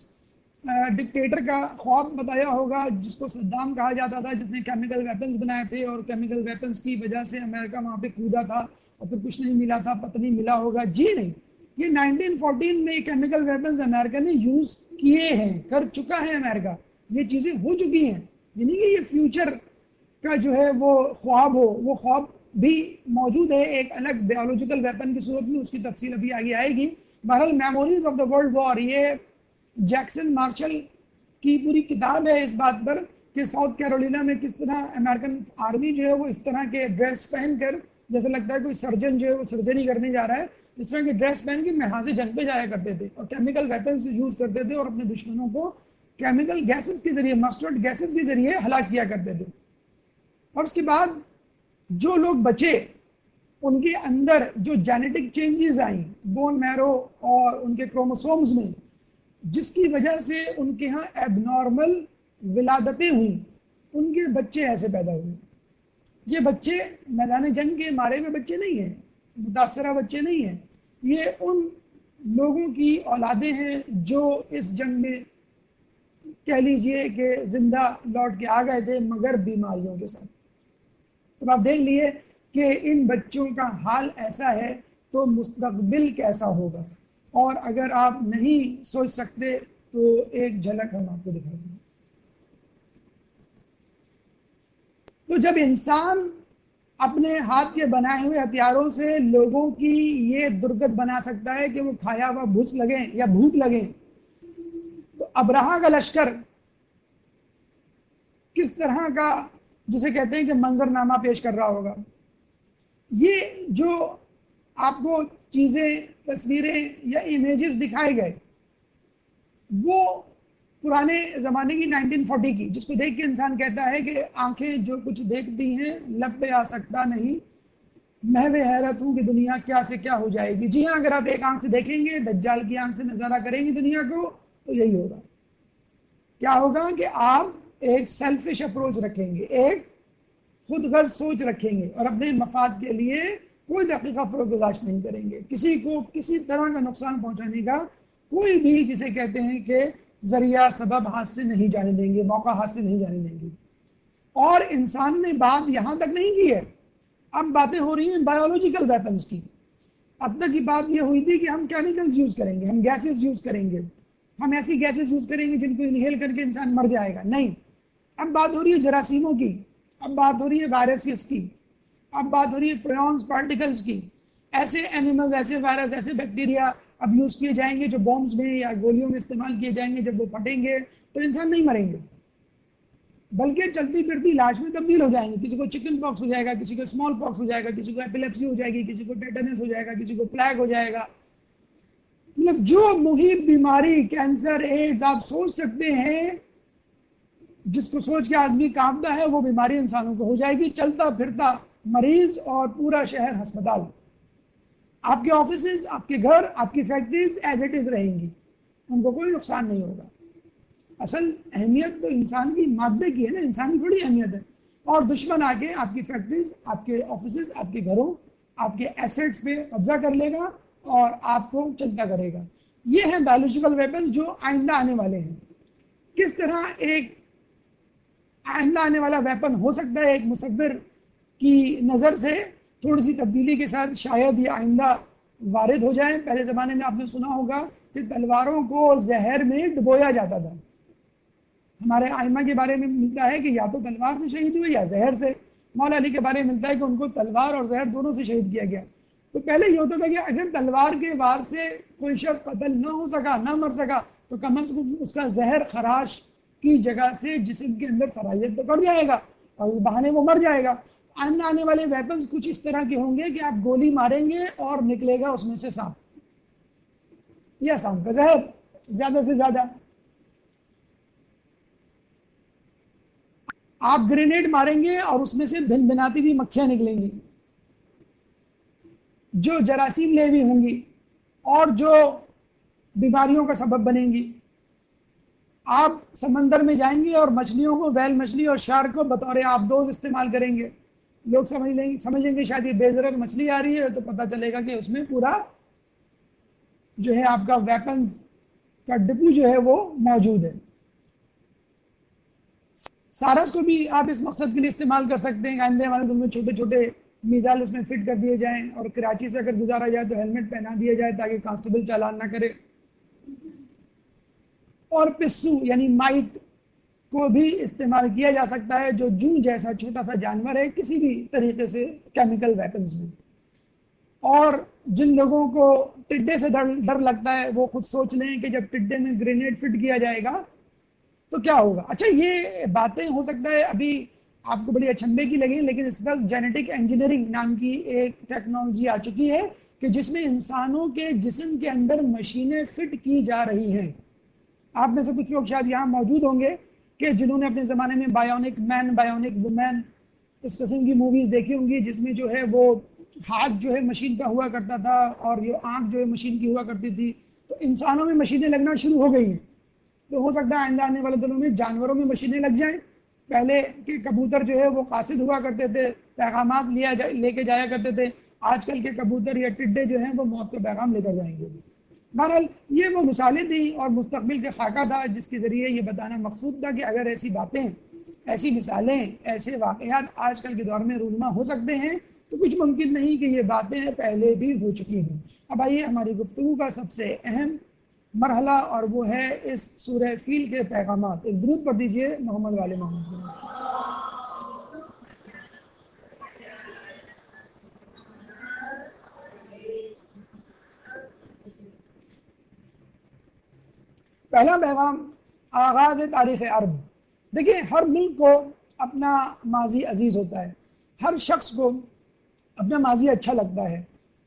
ڈکٹیٹر کا خواب بتایا ہوگا جس کو صدام کہا جاتا تھا، جس نے کیمیکل ویپنز بنائے تھے اور کیمیکل ویپنز کی وجہ سے امریکہ وہاں پہ کودا تھا اور پھر کچھ نہیں ملا تھا، پتہ نہیں ملا ہوگا. جی نہیں، یہ 1914 میں کیمیکل ویپنز امریکہ نے یوز کیے ہیں، کر چکا ہے امریکہ. یہ چیزیں ہو چکی ہیں، یعنی کہ یہ فیوچر کا جو ہے وہ خواب ہو، وہ خواب بھی موجود ہے ایک الگ بیولوجیکل ویپن کی صورت میں، اس کی تفصیل ابھی آگے آئے گی۔ بہرحال memories of the world war, یہ جیکسن مارشل کی پوری کتاب ہے اس بات پر کہ ساؤتھ کیرولینا میں کس طرح امریکن آرمی جو ہے وہ اس طرح کے ڈریس پہن کر، جیسے لگتا ہے کوئی سرجن جو ہے وہ سرجری کرنے جا رہا ہے، اس طرح کے ڈریس پہن کے محاذ جنگ پہ جایا کرتے تھے اور کیمیکل ویپنز یوز کرتے تھے اور اپنے دشمنوں کو کیمیکل گیسز کے ذریعے، مسٹرڈ گیسز کے ذریعے ہلاک کیا کرتے تھے۔ اور اس کے بعد جو لوگ بچے، ان کے اندر جو جینیٹک چینجز آئیں بون میرو اور ان کے کروموسومز میں، جس کی وجہ سے ان کے ہاں ایب نارمل ولادتیں ہوئیں، ان کے بچے ایسے پیدا ہوئے۔ یہ بچے میدان جنگ کے مارے ہوئے بچے نہیں ہیں، متاثرہ بچے نہیں ہیں، یہ ان لوگوں کی اولادیں ہیں جو اس جنگ میں کہہ لیجئے کہ زندہ لوٹ کے آ گئے تھے مگر بیماریوں کے ساتھ۔ تو آپ دیکھ لیے کہ ان بچوں کا حال ایسا ہے تو مستقبل کیسا ہوگا، اور اگر آپ نہیں سوچ سکتے تو ایک جھلک ہم آپ کو دکھا دیں۔ تو جب انسان اپنے ہاتھ کے بنائے ہوئے ہتھیاروں سے لوگوں کی یہ درگت بنا سکتا ہے کہ وہ کھایا ہوا بھوس لگیں یا بھوت لگیں، تو ابرہہ کا لشکر کس طرح کا، جسے کہتے ہیں کہ منظرنامہ پیش کر رہا ہوگا۔ یہ جو آپ کو چیزیں، تصویریں یا امیجز دکھائے گئے، وہ پرانے زمانے کی 1940 کی، جس کو دیکھ کے انسان کہتا ہے کہ آنکھیں جو کچھ دیکھتی ہیں لب پہ آ سکتا نہیں، محو حیرت ہوں کہ دنیا کیا سے کیا ہو جائے گی۔ جی ہاں، اگر آپ ایک آنکھ سے دیکھیں گے، دجال کی آنکھ سے نظارہ کریں گے دنیا کو، تو یہی ہوگا۔ کیا ہوگا کہ آپ ایک سیلفش اپروچ رکھیں گے، ایک خود غرض سوچ رکھیں گے اور اپنے مفاد کے لیے کوئی دقیقہ فروغ نہیں کریں گے، کسی کو کسی طرح کا نقصان پہنچانے کا کوئی بھی، جسے کہتے ہیں کہ ذریعہ سبب ہاتھ سے نہیں جانے دیں گے، موقع ہاتھ سے نہیں جانے دیں گے۔ اور انسان نے بات یہاں تک نہیں کی ہے، اب باتیں ہو رہی ہیں بایولوجیکل ویپنز کی۔ اب تک کی بات یہ ہوئی تھی کہ ہم کیمیکلز یوز کریں گے، ہم گیسز یوز کریں گے، ہم ایسی گیسز یوز کریں گے جن کو انہیل کر کے انسان مر جائے گا۔ نہیں، اب بات ہو رہی ہے جراثیموں کی، اب بات ہو رہی ہے وائرسز کی، اب بات ہو رہی ہے پریونز پارٹیکلز کی۔ ایسے اینیملز، ایسے وائرس، ایسے بیکٹیریا اب یوز کیے جائیں گے جو بومز میں یا گولیوں میں استعمال کیے جائیں گے، جب وہ پھٹیں گے تو انسان نہیں مریں گے، بلکہ چلتی پھرتی لاش میں تبدیل ہو جائیں گے۔ کسی کو چکن پاکس ہو جائے گا، کسی کو اسمال پاکس ہو جائے گا، کسی کو ایپیلیپسی ہو جائے گی، کسی کو ٹیٹنس ہو جائے گا، کسی کو پلیگ ہو جائے گا۔ مطلب جو محیط بیماری، کینسر، ایڈز آپ سوچ سکتے ہیں، جس کو سوچ کے آدمی کانپتا ہے، وہ بیماری انسانوں کو ہو جائے گی۔ چلتا پھرتا مریض اور پورا شہر ہسپتال۔ آپ کے آفیسز، آپ کے گھر، آپ کی فیکٹریز ایز اٹ از رہیں گی، ان کو کوئی نقصان نہیں ہوگا۔ اصل اہمیت تو انسان کی مادے کی ہے نا، انسان کی تھوڑی اہمیت ہے۔ اور دشمن آ کے آپ کی فیکٹریز، آپ کے آفیسز، آپ کے گھروں، آپ کے ایسٹس پہ قبضہ کر لے گا اور آپ کو چلتا کرے گا۔ یہ ہیں بایولوجیکل ویپنز جو آئندہ آنے والے ہیں۔ کس طرح ایک آئندہ آنے والا ویپن ہو سکتا ہے ایک مصور کی نظر سے تھوڑی سی تبدیلی کے ساتھ، شاید یہ آئندہ وارد ہو جائیں۔ پہلے زمانے میں آپ نے سنا ہوگا کہ تلواروں کو زہر میں ڈبویا جاتا تھا۔ ہمارے ائمہ کے بارے میں ملتا ہے کہ یا تو تلوار سے شہید ہوئے یا زہر سے۔ مولا علی کے بارے میں ملتا ہے کہ ان کو تلوار اور زہر دونوں سے شہید کیا گیا۔ تو پہلے یہ ہوتا تھا کہ اگر تلوار کے وار سے کوئی شخص قتل نہ ہو سکا، نہ مر سکا، تو کم از کم اس کا زہر خراش کی جگہ سے جسم کے اندر صلاحیت تو کر جائے گا اور اس بہانے وہ مر جائے گا۔ آئندہ آنے والے ویپنز کچھ اس طرح کے ہوں گے کہ آپ گولی ماریں گے اور نکلے گا اس میں سے سانپ یا سانپ کا زہر زیادہ سے زیادہ۔ آپ گرینیڈ ماریں گے اور اس میں سے بھن بھناتی بھی مکھیاں نکلیں گی جو جراثیم لیوی ہوں گی اور جو بیماریوں کا سبب بنیں گی۔ آپ سمندر میں جائیں گے اور مچھلیوں کو، ویل مچھلی اور شارک کو بطور آبدوز استعمال کریں گے۔ لوگ سمجھیں گے شاید یہ بے ضرر مچھلی آ رہی ہے، تو پتہ چلے گا کہ اس میں پورا جو ہے آپ کا ویپنز کا ڈپو جو ہے وہ موجود ہے۔ سارس کو بھی آپ اس مقصد کے لیے استعمال کر سکتے ہیں۔ آئندہ ہمارے دن میں چھوٹے چھوٹے میزائل اس میں فٹ کر دیے جائیں اور کراچی سے اگر گزارا جائے تو ہیلمٹ پہنا دیا جائے تاکہ کانسٹیبل چالان نہ کرے۔ اور پسو یعنی مائٹ کو بھی استعمال کیا جا سکتا ہے، جو جوں جیسا چھوٹا سا جانور ہے، کسی بھی طریقے سے کیمیکل ویپنز میں۔ اور جن لوگوں کو ٹڈے سے ڈر لگتا ہے وہ خود سوچ لیں کہ جب ٹڈے میں گرینیڈ فٹ کیا جائے گا تو کیا ہوگا۔ اچھا یہ باتیں ہو سکتا ہے ابھی آپ کو بڑی اچنبے کی لگیں، لیکن اس وقت جینیٹک انجینئرنگ نام کی ایک ٹیکنالوجی آ چکی ہے کہ جس میں انسانوں کے جسم کے اندر مشینیں فٹ کی جا رہی ہیں۔ آپ میں سے کچھ لوگ شاید یہاں موجود ہوں گے کہ جنہوں نے اپنے زمانے میں بایونک مین، بایونک وومین اس قسم کی موویز دیکھی ہوں گی، جس میں جو ہے وہ ہاتھ جو ہے مشین کا ہوا کرتا تھا اور یہ آنکھ جو ہے مشین کی ہوا کرتی تھی۔ تو انسانوں میں مشینیں لگنا شروع ہو گئی ہیں، تو ہو سکتا ہے آئندہ آنے والے دنوں میں جانوروں میں مشینیں لگ جائیں۔ پہلے کے کبوتر جو ہے وہ قاصد ہوا کرتے تھے، پیغامات لے کے جایا کرتے تھے، آج کل کے کبوتر یا ٹڈے جو ہیں وہ موت کا پیغام لے کر جائیں گے۔ بہرحال یہ وہ مثالیں تھیں اور مستقبل کا خاکہ تھا جس کے ذریعے یہ بتانا مقصود تھا کہ اگر ایسی باتیں، ایسی مثالیں، ایسے واقعات آج کل کے دور میں رونما ہو سکتے ہیں تو کچھ ممکن نہیں کہ یہ باتیں پہلے بھی ہو چکی ہوں۔ اب آئیے ہماری گفتگو کا سب سے اہم مرحلہ اور وہ ہے اس سورہ فیل کے پیغامات۔ ایک درود پڑھ دیجئے محمد والے محمد۔ پہلا پیغام آغاز تاریخ عرب۔ دیکھیں ہر ملک کو اپنا ماضی عزیز ہوتا ہے، ہر شخص کو اپنا ماضی اچھا لگتا ہے۔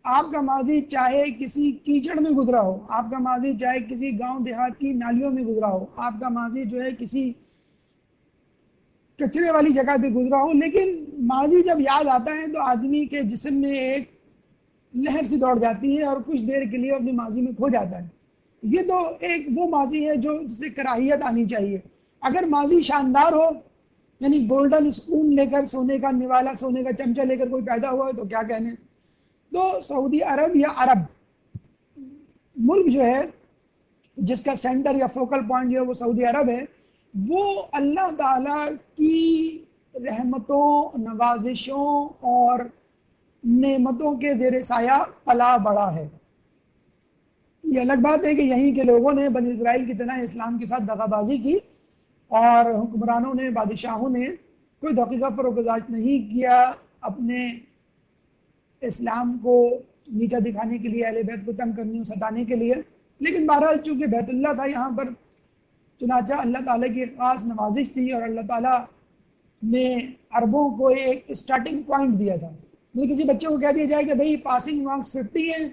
آپ کا ماضی چاہے کسی کیچڑ میں گزرا ہو، آپ کا ماضی چاہے کسی گاؤں دیہات کی نالیوں میں گزرا ہو، آپ کا ماضی جو ہے کسی کچرے والی جگہ پہ گزرا ہو، لیکن ماضی جب یاد آتا ہے تو آدمی کے جسم میں ایک لہر سی دوڑ جاتی ہے اور کچھ دیر کے لیے اپنی ماضی میں کھو جاتا ہے۔ یہ تو ایک وہ ماضی ہے جو جسے کراہیت آنی چاہیے۔ اگر ماضی شاندار ہو، یعنی گولڈن اسپون لے کر، سونے کا نوالا، سونے کا چمچہ لے کر کوئی پیدا ہوا ہے تو کیا کہنے۔ تو سعودی عرب یا عرب ملک جو ہے جس کا سینٹر یا فوکل پوائنٹ جو ہے وہ سعودی عرب ہے، وہ اللہ تعالیٰ کی رحمتوں، نوازشوں اور نعمتوں کے زیر سایہ پلا بڑا ہے۔ یہ الگ بات ہے کہ یہیں کے لوگوں نے بنی اسرائیل کی طرح اسلام کے ساتھ دغا بازی کی اور حکمرانوں نے، بادشاہوں نے کوئی دقیقہ فروغ نہیں کیا اپنے اسلام کو نیچا دکھانے کے لیے، اہل بیت کو تنگ کرنے اور ستانے کے لیے۔ لیکن بہرحال چونکہ بیت اللہ تھا یہاں پر، چنانچہ اللہ تعالیٰ کی ایک خاص نوازش تھی اور اللہ تعالیٰ نے عربوں کو ایک اسٹارٹنگ پوائنٹ دیا تھا۔ کسی بچے کو کہہ دیا جائے کہ بھئی پاسنگ مارکس 50 ہیں،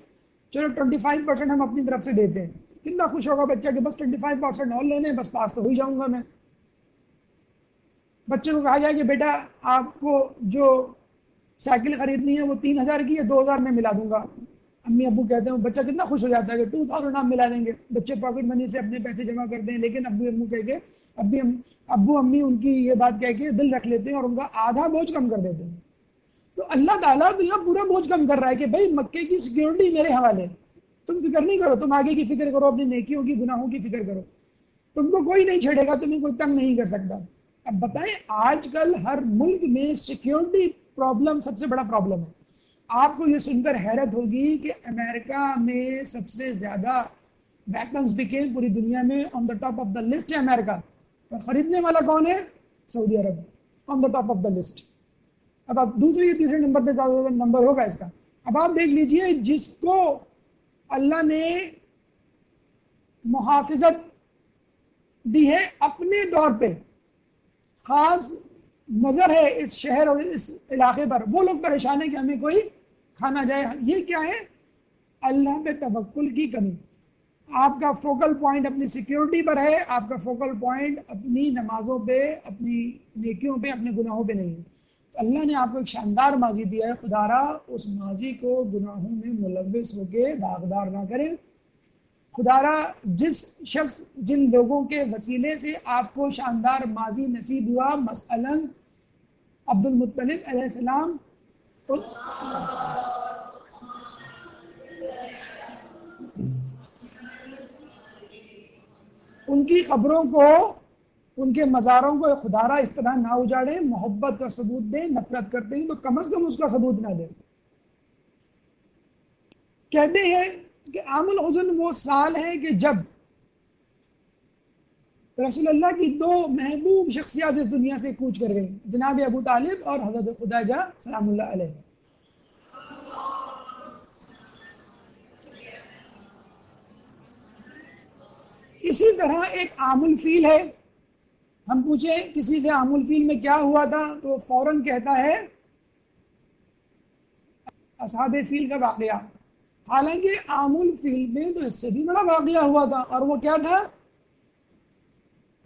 چلو 25% ہم اپنی طرف سے دیتے ہیں، کتنا خوش ہوگا بچہ کہ بس 25% اور لینے، بس پاس تو ہو ہی جاؤں گا میں۔ بچے کو کہا جائے کہ بیٹا آپ کو جو سائیکل خریدنی ہے وہ 3000 کی ہے، 2000 میں ملا دوں گا۔ امی ابو کہتے ہیں، بچہ کتنا خوش ہو جاتا ہے کہ 2000 آپ ملا دیں گے۔ بچے پاکٹ منی سے اپنے پیسے جمع کرتے ہیں، لیکن ابو امی ان کی یہ بات کہہ کے دل رکھ لیتے ہیں اور ان کا آدھا بوجھ کم کر دیتے ہیں۔ تو اللہ تعالیٰ تو یہاں پورا بوجھ کم کر رہا ہے کہ بھائی مکے کی سیکیورٹی میرے حوالے، تم فکر نہیں کرو، تم آگے کی فکر کرو، اپنی نیکیوں کی، گناہوں کی فکر کرو، تم کو کوئی نہیں چھیڑے گا، تمہیں کوئی تنگ نہیں کر سکتا۔ اب بتائیں آج کل ہر ملک میں سیکیورٹی پرابلم سب سے بڑا پرابلم ہے۔ آپ کو یہ سن کر حیرت ہوگی کہ امریکہ میں سب سے زیادہ ویپنز بکے پوری دنیا میں، on the top of the list ہے امریکہ، اور خریدنے والا کون ہے؟ سعودی عرب، on the top of the list. اب آپ دوسرے یا تیسرے نمبر پہ زیادہ نمبر ہوگا اس کا۔ اب آپ دیکھ لیجئے جس کو اللہ نے محافظت دی ہے اپنے طور پہ، خاص نظر ہے اس شہر اور اس علاقے پر، وہ لوگ پریشان ہیں کہ ہمیں کوئی کھانا جائے۔ یہ کیا ہے؟ اللہ پہ توکل کی کمی۔ آپ کا فوکل پوائنٹ اپنی سیکیورٹی پر ہے، آپ کا فوکل پوائنٹ اپنی نمازوں پہ، اپنی نیکیوں پہ، اپنے گناہوں پہ نہیں ہے۔ اللہ نے آپ کو ایک شاندار ماضی دیا ہے، خدا را اس ماضی کو گناہوں میں ملوث ہو کے داغدار نہ کریں۔ خدا را جس شخص، جن لوگوں کے وسیلے سے آپ کو شاندار ماضی نصیب ہوا، مثلاً عبد المطلب علیہ السلام، ان کی قبروں کو، ان کے مزاروں کو خدا را اس طرح نہ اجاڑیں، محبت کا ثبوت دیں۔ نفرت کرتے ہیں تو کم از کم اس کا ثبوت نہ دیں۔ کہتے ہیں کہ عام الحزن وہ سال ہے کہ جب رسول اللہ کی دو محبوب شخصیات اس دنیا سے کوچ کر گئی، جناب ابو طالب اور حضرت خدیجہ سلام اللہ علیہ۔ اسی طرح ایک عام الفیل ہے، ہم پوچھیں کسی سے عام الفیل میں کیا ہوا تھا تو فوراً کہتا ہے اصحاب فیل کا واقعہ، حالانکہ عام الفیل میں تو اس سے بھی بڑا واقعہ ہوا تھا، اور وہ کیا تھا؟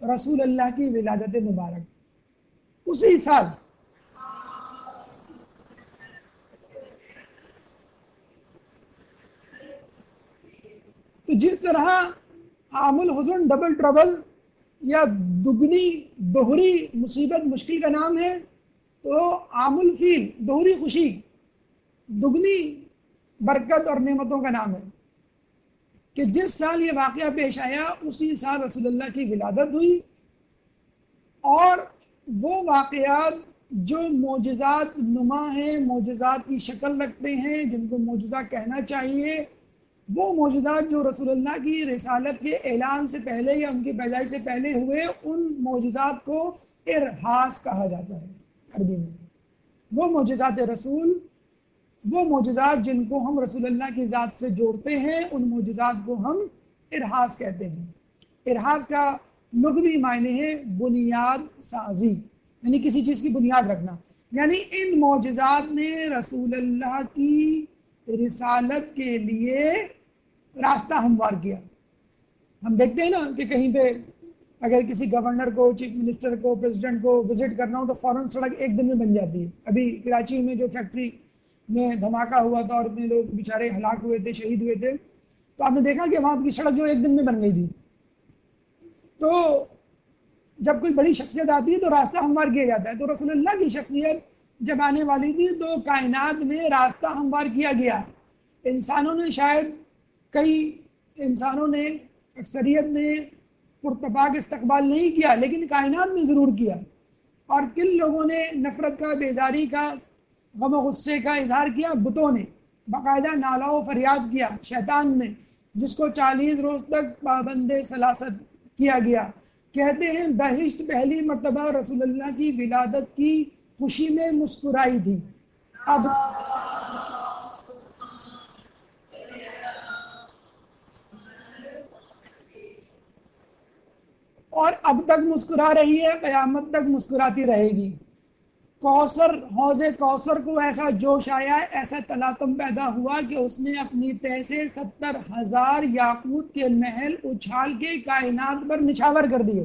رسول اللہ کی ولادت مبارک اسی سال۔ تو جس طرح عام الحزن ڈبل ٹربل یا دگنی دوہری مصیبت مشکل کا نام ہے، تو عام الفیل دوہری خوشی دگنی برکت اور نعمتوں کا نام ہے، کہ جس سال یہ واقعہ پیش آیا اسی سال رسول اللہ کی ولادت ہوئی، اور وہ واقعات جو معجزات نما ہیں، معجزات کی شکل رکھتے ہیں، جن کو معجزہ کہنا چاہیے، وہ معجزات جو رسول اللہ کی رسالت کے اعلان سے پہلے یا ان کی پیدائش سے پہلے ہوئے، ان معجزات کو ارہاس کہا جاتا ہے عربی میں۔ وہ معجزات رسول، وہ معجزات جن کو ہم رسول اللہ کی ذات سے جوڑتے ہیں، ان معجزات کو ہم ارہاس کہتے ہیں۔ ارہاس کا لغوی معنی ہے بنیاد سازی، یعنی کسی چیز کی بنیاد رکھنا، یعنی ان معجزات نے رسول اللہ کی رسالت کے لیے راستہ ہموار کیا۔ ہم دیکھتے ہیں نا کہ کہیں پہ اگر کسی گورنر کو، چیف منسٹر کو، پریزیڈنٹ کو وزٹ کرنا ہو تو فوراً سڑک ایک دن میں بن جاتی ہے۔ ابھی کراچی میں جو فیکٹری میں دھماکہ ہوا تھا اور اتنے لوگ بیچارے ہلاک ہوئے تھے، شہید ہوئے تھے، تو آپ نے دیکھا کہ وہاں کی سڑک جو ایک دن میں بن گئی تھی۔ تو جب کوئی بڑی شخصیت آتی ہے تو راستہ ہموار کیا جاتا ہے، تو رسول اللہ کی شخصیت جب آنے والی تھی تو کائنات میں راستہ ہموار کیا گیا۔ انسانوں نے شاید کئی انسانوں نے، اکثریت نے پرتپاک استقبال نہیں کیا، لیکن کائنات نے ضرور کیا۔ اور کن لوگوں نے نفرت کا، بیزاری کا، غم و غصے کا اظہار کیا؟ بتوں نے باقاعدہ نالہ و فریاد کیا، شیطان نے، جس کو 40 روز تک پابند سلاست کیا گیا۔ کہتے ہیں بہشت پہلی مرتبہ رسول اللہ کی ولادت کی خوشی میں مسکرائی تھی، اب اور اب تک مسکرا رہی ہے، قیامت تک مسکراتی رہے گی۔ کوثر، حوض کوثر کو ایسا جوش آیا، ایسا تلاطم پیدا ہوا کہ اس نے اپنی تہ سے 70,000 یاقوت کے محل اچھال کے کائنات پر نچھاور کر دیے۔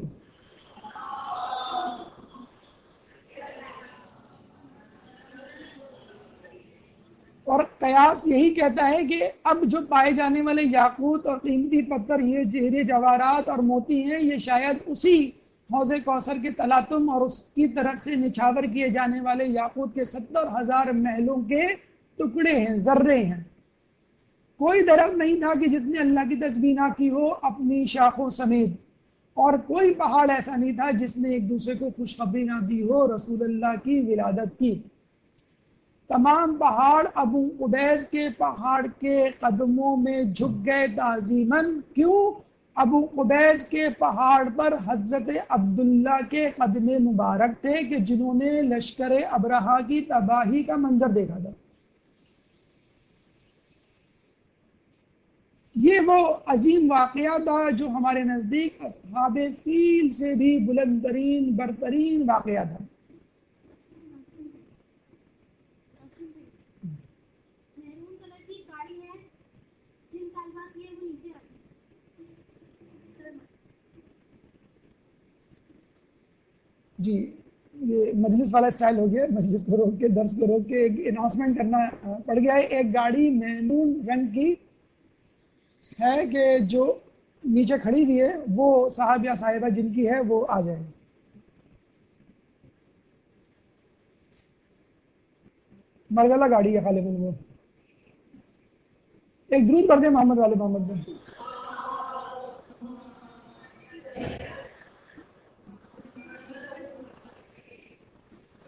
اور قیاس یہی کہتا ہے کہ اب جو پائے جانے والے یاقوت اور قیمتی پتھر، ہیرے جواہرات اور موتی ہیں، یہ شاید اسی حوض کوثر کے تلاطم اور اس کی طرف سے نچھاور کیے جانے والے یاقوت کے 70,000 محلوں کے ٹکڑے ہیں، ذرے ہیں۔ کوئی درخت نہیں تھا کہ جس نے اللہ کی تسبیح نہ کی ہو اپنی شاخوں سمیت، اور کوئی پہاڑ ایسا نہیں تھا جس نے ایک دوسرے کو خوشخبری نہ دی ہو رسول اللہ کی ولادت کی۔ تمام پہاڑ ابو قبیس کے پہاڑ کے قدموں میں جھک گئے تعظیماً۔ کیوں؟ ابو قبیس کے پہاڑ پر حضرت عبداللہ کے قدم مبارک تھے کہ جنہوں نے لشکر ابرہہ کی تباہی کا منظر دیکھا تھا۔ یہ وہ عظیم واقعہ تھا جو ہمارے نزدیک اصحاب فیل سے بھی بلند ترین، برترین واقعہ تھا۔ جی، یہ مجلس والا سٹائل ہو گیا، مجلس کو روک کے، درس کو روک کے ایک اناؤنسمنٹ کرنا پڑ گیا ہے۔ ایک گاڑی مہرون رنگ کی ہے کہ جو نیچے کھڑی ہوئی ہے، وہ صاحب یا صاحبہ جن کی ہے وہ آ جائیں۔ مرگلہ گاڑی ہے غالباً وہ۔ ایک درود پڑھ دیں محمد والے محمد میں۔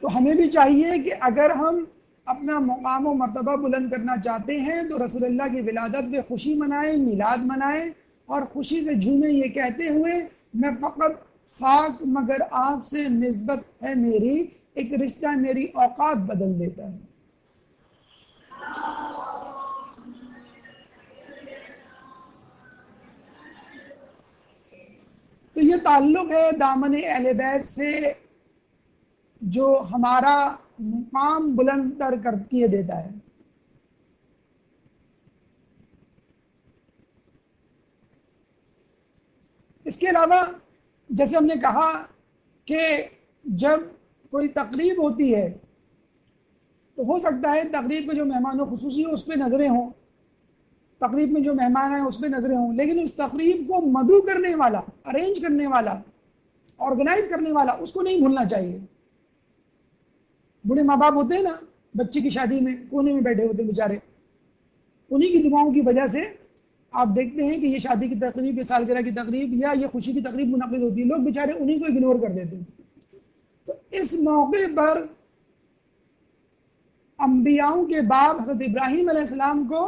تو ہمیں بھی چاہیے کہ اگر ہم اپنا مقام و مرتبہ بلند کرنا چاہتے ہیں تو رسول اللہ کی ولادت پہ خوشی منائیں، میلاد منائیں، اور خوشی سے جھومیں، یہ کہتے ہوئے میں فقط خاک مگر آپ سے نسبت ہے میری، ایک رشتہ میری اوقات بدل دیتا ہے۔ تو یہ تعلق ہے دامن اہل بیت سے جو ہمارا مقام بلند تر کر کیے دیتا ہے۔ اس کے علاوہ جیسے ہم نے کہا کہ جب کوئی تقریب ہوتی ہے تو ہو سکتا ہے تقریب کے جو مہمان خصوصی ہو اس پہ نظریں ہوں، تقریب میں جو مہمان ہیں اس پہ نظریں ہوں، لیکن اس تقریب کو مدعو کرنے والا، ارینج کرنے والا، آرگنائز کرنے والا، اس کو نہیں بھولنا چاہیے۔ بوڑھے ماں باپ ہوتے ہیں نا، بچے کی شادی میں کونے میں بیٹھے ہوتے ہیں بیچارے، انہی کی دعاؤں کی وجہ سے آپ دیکھتے ہیں کہ یہ شادی کی تقریب، یہ سالگرہ کی تقریب یا یہ خوشی کی تقریب منعقد ہوتی ہے، لوگ بیچارے انہی کو اگنور کر دیتے ہیں۔ تو اس موقع پر انبیاؤں کے باپ حضرت ابراہیم علیہ السلام کو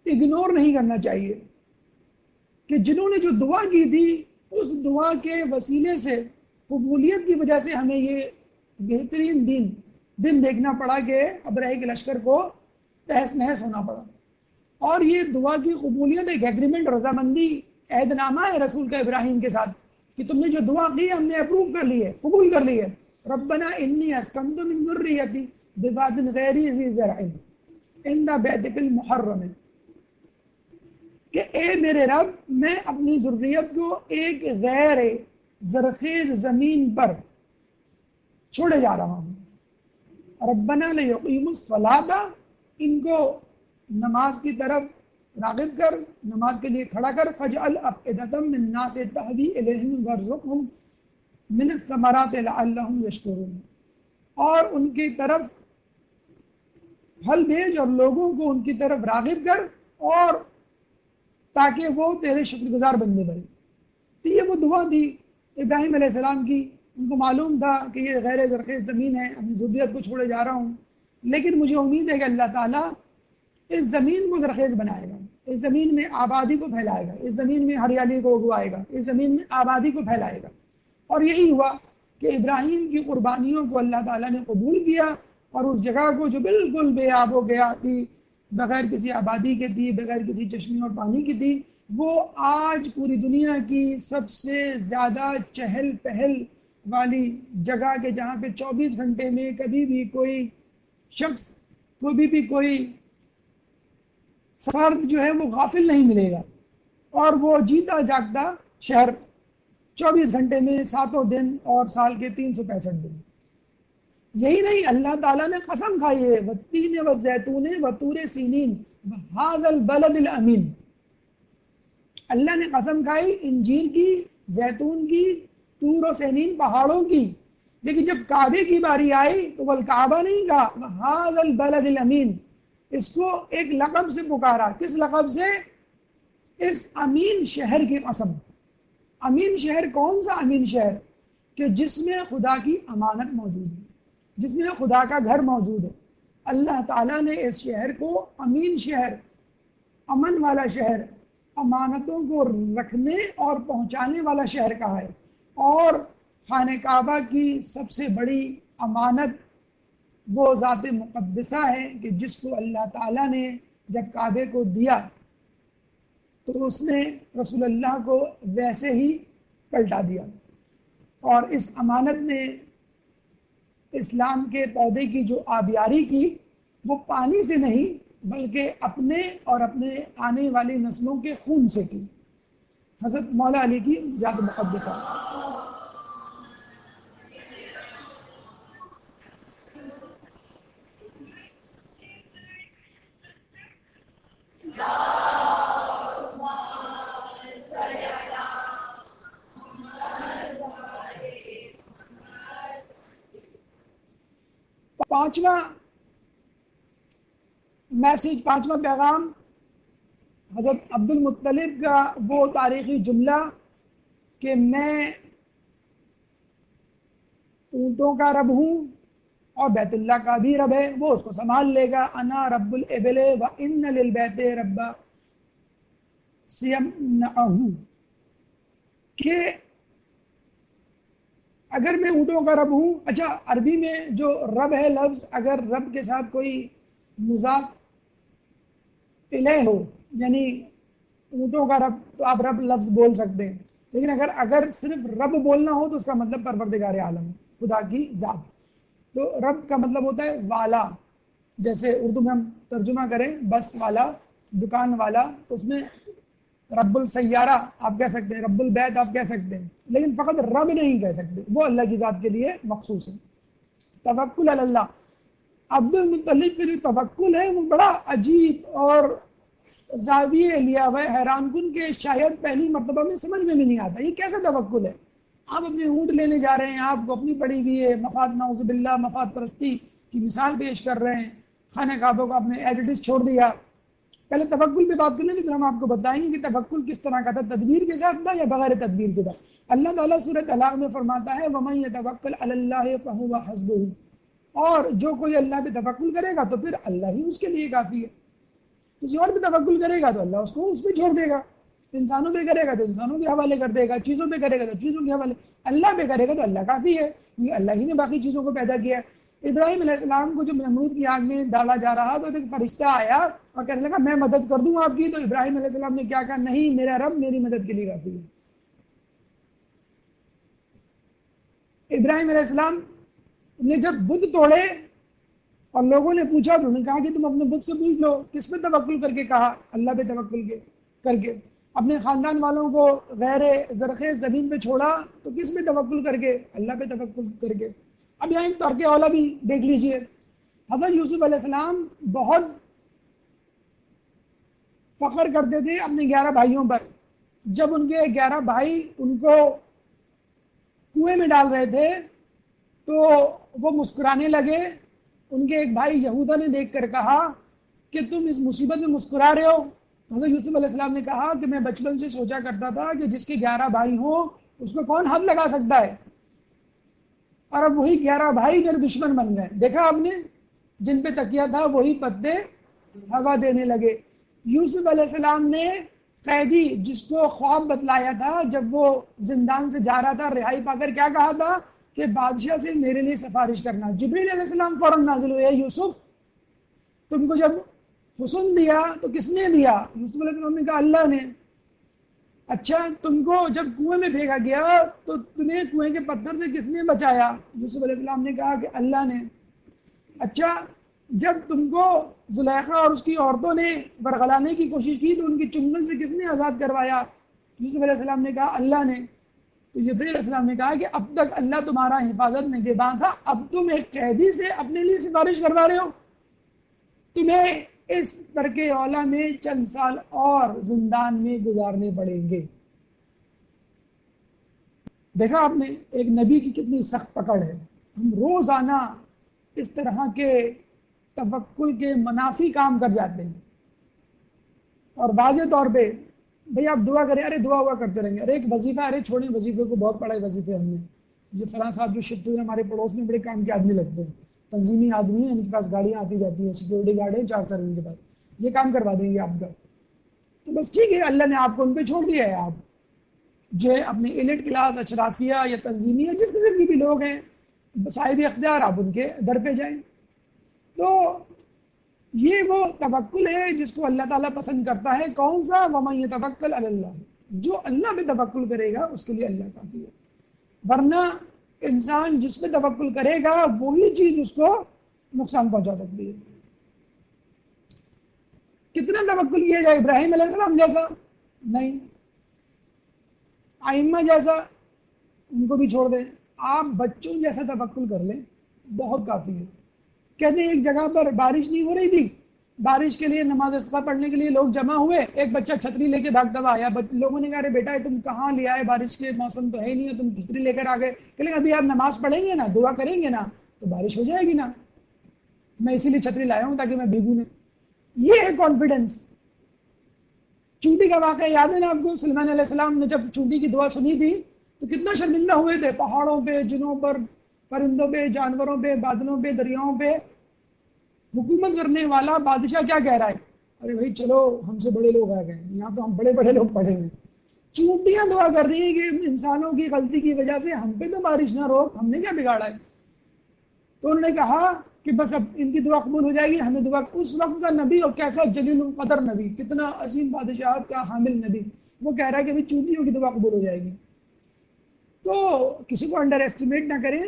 اگنور نہیں کرنا چاہیے کہ جنہوں نے جو دعا کی تھی اس دعا کے وسیلے سے، قبولیت کی وجہ سے ہمیں یہ بہترین دن دیکھنا پڑا کہ ابرہہ کے لشکر کو تہس نہس ہونا پڑا۔ اور یہ دعا کی قبولیت ایک ایگریمنٹ، رضامندی، عہد نامہ ہے رسول کا ابراہیم کے ساتھ کہ تم نے جو دعا کی ہم نے اپروو کر لی ہے، قبول کر لی ہے۔ ربنا انی اسکنت من ذریتی بواد غیر ذی زرع عند بیتک المحرم، کہ اے میرے رب میں اپنی ذریت کو ایک غیر زرخیز زمین پر چھوڑے جا رہا ہوں۔ ربنا لیقیموا الصلاۃ، ان کو نماز کی طرف راغب کر، نماز کے لیے کھڑا کر، فجعل افئدۃ من الناس تہوی الیہم وارزقہم من الثمرات لعلہم یشکرون، اور ان کی طرف پھل بھیج اور لوگوں کو ان کی طرف راغب کر، اور تاکہ وہ تیرے شکر گزار بندے بنے۔ تو یہ وہ دعا تھی ابراہیم علیہ السلام کی، ان کو معلوم تھا کہ یہ غیر زرخیز زمین ہے، اپنی ذریت کو چھوڑے جا رہا ہوں، لیکن مجھے امید ہے کہ اللہ تعالیٰ اس زمین کو زرخیز بنائے گا، اس زمین میں آبادی کو پھیلائے گا، اس زمین میں ہریالی کو اگوائے گا، اس زمین میں آبادی کو پھیلائے گا۔ اور یہی ہوا کہ ابراہیم کی قربانیوں کو اللہ تعالیٰ نے قبول کیا، اور اس جگہ کو جو بالکل بے آب و گیا تھی، بغیر کسی آبادی کے تھی، بغیر کسی چشمے اور پانی کی تھی، وہ آج پوری دنیا کی سب سے زیادہ چہل پہل والی جگہ کے جہاں پہ 24 گھنٹے میں کبھی بھی کوئی شخص، کبھی بھی کوئی فرد جو ہے وہ غافل نہیں ملے گا، اور وہ جیتا جاگتا شہر 24 گھنٹے میں، 7 دن اور سال کے 365 دن۔ یہی نہیں، اللہ تعالیٰ نے قسم کھائی ہے والتین والزیتون وطور سینین وہذا البلد الامین، اللہ نے قسم کھائی انجیر کی، زیتون کی، طور و سینین پہاڑوں کی، لیکن جب کعبے کی باری آئی تو والکعبہ نہیں کہا، وہذا البلد الامین، اس کو ایک لقب سے پکارا۔ کس لقب سے؟ اس امین شہر کی قسم۔ امین شہر کون سا امین شہر؟ کہ جس میں خدا کی امانت موجود ہے، جس میں خدا کا گھر موجود ہے۔ اللہ تعالیٰ نے اس شہر کو امین شہر، امن والا شہر، امانتوں کو رکھنے اور پہنچانے والا شہر کہا ہے۔ اور خانہ کعبہ کی سب سے بڑی امانت وہ ذات مقدسہ ہے کہ جس کو اللہ تعالیٰ نے جب کعبے کو دیا تو اس نے رسول اللہ کو ویسے ہی پلٹا دیا، اور اس امانت نے اسلام کے پودے کی جو آبیاری کی وہ پانی سے نہیں بلکہ اپنے اور اپنے آنے والی نسلوں کے خون سے کی، حضرت مولا علی کی ذات مقدسہ۔ پانچواں میسج، پانچواں پیغام حضرت عبد المطلب کا وہ تاریخی جملہ کہ میں اونٹوں کا رب ہوں اور بیت اللہ کا بھی رب ہے، وہ اس کو سنبھال لے گا۔ انا رب الابل وان للبیت ربا سیمنعہ، کہ اگر میں اونٹوں کا رب ہوں، اچھا عربی میں جو رب ہے لفظ، اگر رب کے ساتھ کوئی مضاف الیہ ہو، یعنی اونٹوں کا رب، تو آپ رب لفظ بول سکتے ہیں، لیکن اگر صرف رب بولنا ہو تو اس کا مطلب پروردگار عالم، خدا کی ذات. تو رب کا مطلب ہوتا ہے والا. جیسے اردو میں ہم ترجمہ کریں بس والا، دکان والا، اس میں رب السیارہ آپ کہہ سکتے ہیں، رب البیت آپ کہہ سکتے ہیں، لیکن فقط رب نہیں کہہ سکتے، وہ اللہ کی ذات کے لیے مخصوص ہے. توکل علی اللہ، عبد المطلب کا جو توکل ہے وہ بڑا عجیب اور زاویے لیا ہوا ہے، حیران کن کہ شاید پہلی مرتبہ میں سمجھ میں بھی نہیں آتا یہ کیسا توکل ہے. آپ اپنے اونٹ لینے جا رہے ہیں، آپ کو اپنی پڑی ہوئی ہے مفاد، نعوذ باللہ مفاد پرستی کی مثال پیش کر رہے ہیں، خانہ کعبہ کو آپ نے ایز اٹ از چھوڑ دیا. پہلے توکل پہ بات کریں تو پھر ہم آپ کو بتائیں گے کہ توکل کس طرح کا تھا، تدبیر کے ساتھ تھا یا بغیر تدبیر کے تھا. اللہ تعالیٰ سورۃ طلاق میں فرماتا ہے وَمَن يَتَوَكَّلْ عَلَى اللَّهِ فَهُوَ حَسْبُهُ، اور جو کوئی اللہ پہ توکل کرے گا تو پھر اللہ ہی اس کے لیے کافی ہے. کسی اور پہ توکل کرے گا تو اللہ اس کو اس پہ چھوڑ دے گا، انسانوں پہ کرے گا تو انسانوں کے حوالے کر دے گا، چیزوں پہ کرے گا تو چیزوں کے حوالے، اللہ پہ کرے گا تو اللہ کافی ہے، کیونکہ اللہ ہی نے باقی چیزوں کو پیدا کیا ہے. ابراہیم علیہ السلام کو جب نمرود کی آگ میں ڈالا جا رہا تو ایک فرشتہ آیا اور کہنے لگا میں مدد کر دوں آپ کی، تو ابراہیم علیہ السلام نے کیا کہا، نہیں میرا رب میری مدد کے لیے کافی ہے. ابراہیم علیہ السلام نے جب بت توڑے اور لوگوں نے پوچھا تو انہوں نے کہا کہ تم اپنے بت سے پوچھ لو، کس پہ توکل کر کے کہا، اللہ پہ توکل کر کے. اپنے خاندان والوں کو غیر زرخیز زمین پہ چھوڑا تو کس پہ توکل کر کے، اللہ پہ توکل کر کے. اب یہاں ایک ترک اولا بھی دیکھ لیجئے، حضرت یوسف علیہ السلام بہت فخر کرتے تھے اپنے 11 بھائیوں پر. جب ان کے 11 بھائی ان کو کنویں میں ڈال رہے تھے تو وہ مسکرانے لگے. ان کے ایک بھائی یہودا نے دیکھ کر کہا کہ تم اس مصیبت میں مسکرا رہے ہو. حضرت یوسف علیہ السلام نے کہا کہ میں بچپن سے سوچا کرتا تھا کہ جس کے 11 بھائی ہوں اس کو کون حد لگا سکتا ہے، اور اب وہی 11 بھائی میرے دشمن بن گئے. دیکھا آپ نے، جن پہ تکیہ تھا وہی پتے ہوا دینے لگے. یوسف علیہ السلام نے قیدی جس کو خواب بتلایا تھا جب وہ زندان سے جا رہا تھا رہائی پا کر، کیا کہا تھا کہ بادشاہ سے میرے لیے سفارش کرنا. جبریل علیہ السلام فوراً نازل ہوئے، یوسف تم کو جب حسن دیا تو کس نے دیا؟ یوسف علیہ السلام نے کہا اللہ نے. اچھا تم کو جب کنویں میں پھینکا گیا تو تمہیں کنویں کے پتھر سے کس نے بچایا؟ یوسف علیہ السلام نے کہا کہ اللہ نے. اچھا جب تم کو زلیخا اور اس کی عورتوں نے برگلانے کی کوشش کی تو ان کی چنگل سے کس نے آزاد کروایا؟ یوسف علیہ السلام نے کہا اللہ نے. تو جبریل علیہ السلام نے کہا کہ اب تک اللہ تمہارا حفاظت نگہباں تھا، اب تم ایک قیدی سے اپنے لیے سفارش کروا رہے ہو. تمہیں اس ترک اولا میں چند سال اور زندان میں گزارنے پڑیں گے. دیکھا آپ نے ایک نبی کی کتنی سخت پکڑ ہے. ہم روزانہ اس طرح کے توکل کے منافی کام کر جاتے ہیں، اور واضح طور پہ بھئی آپ دعا کریں، ارے دعا ہوا کرتے رہیں گے، ارے ایک وظیفہ، ارے چھوڑیں وظیفے کو، بہت بڑا وظیفے ہم نے. یہ فلاں صاحب جو شفٹ ہوئے ہمارے پڑوس میں بڑے کام کے آدمی لگتے ہیں، تنظیمی آدمی ہیں، ان کے پاس گاڑیاں آتی جاتی ہیں، سیکورٹی گارڈ ہیں 4 ان کے پاس، یہ کام کروا دیں گے آپ کا. تو بس ٹھیک ہے، اللہ نے آپ کو ان پہ چھوڑ دیا ہے. آپ جو اپنے ایلیٹ کلاس اشرافیہ یا تنظیمی یا جس قسم کی بھی لوگ ہیں صاحب اختیار، آپ ان کے در پہ جائیں. تو یہ وہ توکل ہے جس کو اللہ تعالیٰ پسند کرتا ہے. کون سا؟ وَمَن يَتَوَكَّلْ عَلَى اللَّهِ، جو اللہ پہ توکل کرے گا اس کے لیے اللہ کافی ہے. ورنہ انسان جس پہ توکل کرے گا وہی چیز اس کو نقصان پہنچا سکتی ہے. کتنا توکل کیا جائے؟ ابراہیم علیہ السلام جیسا نہیں، ائمہ جیسا ان کو بھی چھوڑ دیں. آپ بچوں جیسا توکل کر لیں، بہت کافی ہے. کہتے ہیں ایک جگہ پر بارش نہیں ہو رہی تھی، بارش کے لیے نماز استسقاء پڑھنے کے لیے لوگ جمع ہوئے. ایک بچہ چھتری لے کے بھاگتا ہوا آیا، لوگوں نے کہا ارے بیٹا تم کہاں لے آئے، بارش کے موسم تو ہے نہیں ہے، تم چھتری لے کر آ گئے. کہ لیں ابھی آپ نماز پڑھیں گے نا، دعا کریں گے نا تو بارش ہو جائے گی نا، میں اسی لیے چھتری لایا ہوں تاکہ میں بھیگوں نہ. یہ ہے کانفیڈنس. چونٹی کا واقعہ یاد ہے نا آپ کو؟ سلیمان علیہ السلام نے جب چونٹی کی دعا سنی تھی تو کتنا شرمندہ ہوئے تھے. پہاڑوں پہ، جنوں پر، پرندوں پہ، جانوروں پہ، بادلوں پہ، دریاؤں پہ حکومت کرنے والا بادشاہ کیا کہہ رہا ہے؟ ارے بھائی چلو ہم سے بڑے لوگ آ گئے، یہاں تو ہم بڑے بڑے لوگ پڑے ہوئے، چونٹیاں دعا کر رہی ہیں کہ انسانوں کی غلطی کی وجہ سے ہم پہ تو بارش نہ روک، ہم نے کیا بگاڑا ہے؟ تو انہوں نے کہا کہ بس اب ان کی دعا قبول ہو جائے گی، ہمیں دعا. اس وقت کا نبی، اور کیسا جلیل القدر نبی، کتنا عظیم بادشاہت کا حامل نبی، وہ کہہ رہا ہے کہ بھی چونٹیوں کی دعا قبول ہو جائے گی. تو کسی کو انڈر ایسٹیمیٹ نہ کریں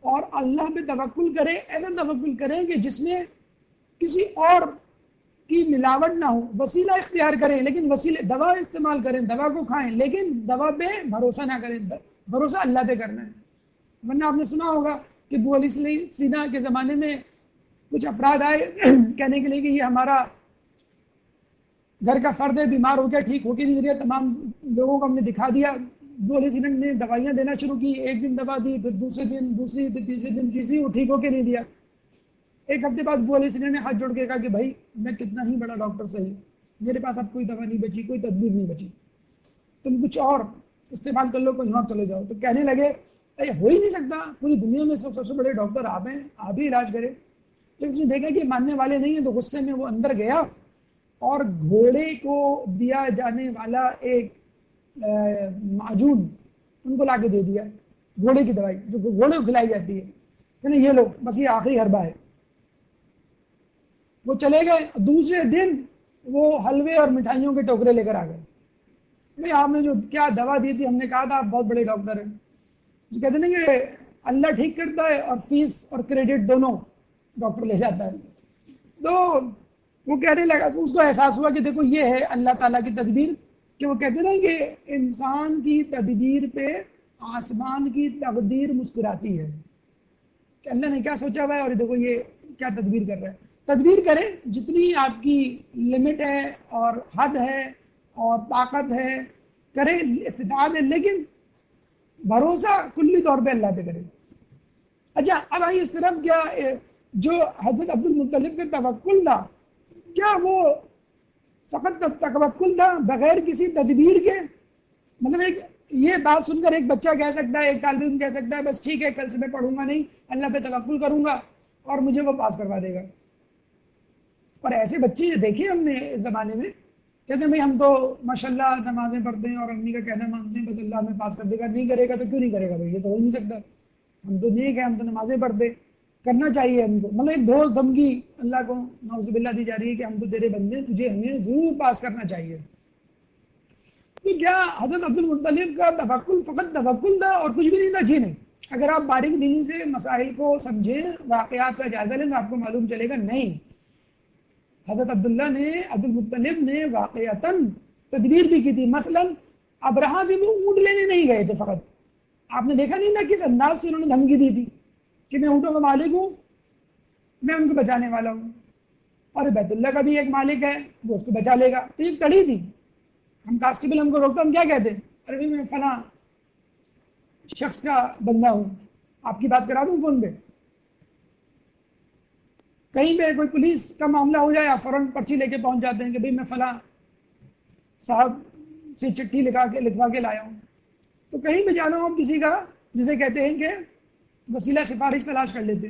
اور اللہ پہ توکل کریں. ایسا توکل کریں کہ جس میں کسی اور کی ملاوٹ نہ ہو. وسیلہ اختیار کریں لیکن وسیلے دوا استعمال کریں، دوا کو کھائیں لیکن دوا پہ بھروسہ نہ کریں، بھروسہ اللہ پہ کرنا ہے. ورنہ آپ نے سنا ہوگا کہ ابو علی سینا کے زمانے میں کچھ افراد آئے کہنے کے لیے کہ یہ ہمارا گھر کا فرد ہے، بیمار ہو گیا، ٹھیک ہو کے نہیں رہا. تمام لوگوں کو ہم نے دکھا دیا. ابو علی سینا نے دوائیاں دینا شروع کی. ایک دن دوا دی، پھر دوسرے دن دوسری، پھر تیسرے دن تیسری، وہ ٹھیک ہو کے نہیں دیا. ایک ہفتے بعد ابو علی سینا نے ہاتھ جوڑ کے کہا کہ بھائی میں کتنا ہی بڑا ڈاکٹر صحیح، میرے پاس اب کوئی دوا نہیں بچی، کوئی تدبیر نہیں بچی، تم کچھ اور استعمال کر لو، کہیں اور چلے جاؤ. تو کہنے لگے ارے ہو ہی نہیں سکتا، پوری دنیا میں سب سے بڑے ڈاکٹر آپ ہیں، آپ ہی علاج کریں. تو اس نے دیکھا کہ ماننے والے نہیں ہیں تو غصے میں وہ اندر گیا اور گھوڑے کو دیا جانے والا ایک معجون ان کو لا کے دے دیا، گھوڑے کی دوائی جو گھوڑے کو کھلائی جاتی ہے، کہ یہ لو بس یہ آخری حربہ ہے. وہ چلے گئے. دوسرے دن وہ حلوے اور مٹھائیوں کے ٹوکرے لے کر آ گئے. بھائی آپ نے جو کیا دوا دی تھی، ہم نے کہا تھا آپ بہت بڑے ڈاکٹر ہیں. کہتے ہیں کہ اللہ ٹھیک کرتا ہے اور فیس اور کریڈٹ دونوں ڈاکٹر لے جاتا ہے. تو وہ کہنے لگا، اس کو احساس ہوا کہ دیکھو یہ ہے اللہ تعالیٰ کی تدبیر، کہ وہ کہتے ہیں کہ انسان کی تدبیر پہ آسمان کی تقدیر مسکراتی ہے کہ اللہ نے کیا سوچا ہوا ہے اور دیکھو یہ کیا تدبیر کر رہا ہے. تدبیر کریں جتنی آپ کی لمٹ ہے اور حد ہے اور طاقت ہے، کریں استطاعت ہے، لیکن بھروسہ کلی طور پہ اللہ پہ کریں. اچھا اب آئیے اس طرف، کیا جو حضرت عبد المطلب کا توکل تھا، کیا وہ فقط توکل تھا بغیر کسی تدبیر کے؟ مطلب ایک یہ بات سن کر ایک بچہ کہہ سکتا ہے، ایک طالب علم کہہ سکتا ہے بس ٹھیک ہے کل سے میں پڑھوں گا نہیں، اللہ پہ توکل کروں گا اور مجھے وہ پاس کروا دے گا. اور ایسے بچے دیکھے ہم نے اس زمانے میں، کہتے ہیں بھائی ہم تو ماشاءاللہ نمازیں پڑھتے ہیں اور امی کا کہنا مانتے ہیں، بس اللہ ہمیں پاس کر دے گا. نہیں کرے گا تو کیوں نہیں کرے گا بھائی، یہ تو ہو نہیں سکتا. ہم تو نیک ہیں، ہم تو نمازیں پڑھتے، کرنا چاہیے ہم کو. مطلب ایک دوست دھمکی اللہ کو نعوذ باللہ دی جا رہی ہے کہ ہم تو تیرے بندے ہیں، تجھے ہمیں ضرور پاس کرنا چاہیے. تو کیا حضرت عبد المطلب کا توکل فقط توکل تھا اور کچھ بھی نہیں تھا؟ جی نہیں. اگر آپ باریک بینی سے مسائل کو سمجھیں، واقعات کا جائزہ لیں تو آپ کو معلوم چلے گا نہیں. حضرت عبد المطلب نے واقعتاً تدبیر بھی کی تھی. مثلا ابرہہ سے وہ اونٹ لینے نہیں گئے تھے. فقط آپ نے دیکھا نہیں تھا کس انداز سے انہوں نے دھمکی دی تھی کہ میں اونٹوں کا مالک ہوں، میں ان کو بچانے والا ہوں، اور بیت اللہ کا بھی ایک مالک ہے، وہ اس کو بچا لے گا. تو یہ کڑی تھی. ہم کانسٹیبل ہم کو روکتا، ہم کیا کہتے ہیں؟ ارے میں فلاں شخص کا بندہ ہوں، آپ کی بات کرا دوں فون پہ. کہیں پہ کوئی پولیس کا معاملہ ہو جائے، آپ فوراً پرچی لے کے پہنچ جاتے ہیں کہ بھئی میں فلاں صاحب سے چٹھی لکھوا کے لایا ہوں. تو کہیں پہ جانا ہو آپ کسی کا، جسے کہتے ہیں کہ وسیلہ سفارش تلاش کر لیتے.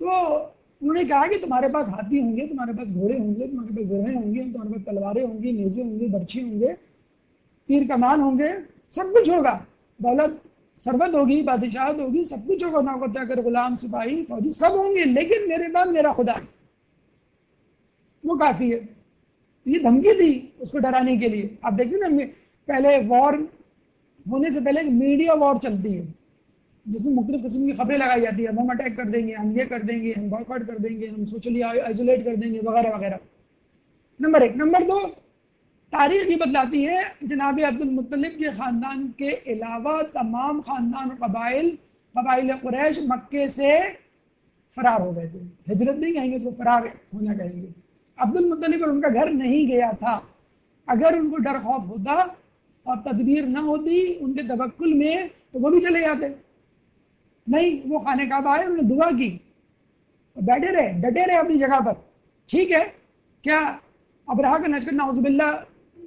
تو انہوں نے کہا کہ تمہارے پاس ہاتھی ہوں گے، تمہارے پاس گھوڑے ہوں گے، تمہارے پاس زرہیں ہوں گے، تمہارے پاس تلواریں ہوں گی، نیزے ہوں گے، برچھی ہوں گے، تیر کمان ہوں گے، سب کچھ ہوگا، دولت ثروت ہوگی، بادشاہت ہوگی، سب کچھ ہوگا، نوکر چاکر غلام سپاہی فوجی سب ہوں گے، لیکن میرے بعد میرا خدا وہ کافی ہے. یہ دھمکی تھی اس کو ڈرانے کے لیے. آپ دیکھتے ہیں نا، پہلے وار ہونے سے پہلے میڈیا وار چلتی ہے جس میں مختلف قسم کی خبریں لگائی جاتی ہیں، ہم اٹیک کر دیں گے، ہم یہ کر دیں گے، ہم بائیکاٹ کر دیں گے، ہم سوشلی آئسولیٹ کر دیں گے، وغیرہ وغیرہ. نمبر ایک. نمبر دو، تاریخ یہ بتلاتی ہے جناب عبد المطلب کے خاندان کے علاوہ تمام خاندان اور قبائل قریش مکے سے فرار ہو گئے تھے. ہجرت نہیں کہیں گے اس کو، فرار ہونا کہیں گے. عبد المطلب اور ان کا گھر نہیں گیا تھا. اگر ان کو ڈر خوف ہوتا اور تدبیر نہ ہوتی ان کے توکل میں تو وہ بھی چلے جاتے. نہیں، وہ خانہ کعبہ آئے، انہوں نے دعا کی اور بیٹھے رہے، ڈٹے رہے اپنی جگہ پر. ٹھیک ہے، کیا ابرہہ کا لشکر نعوذ باللہ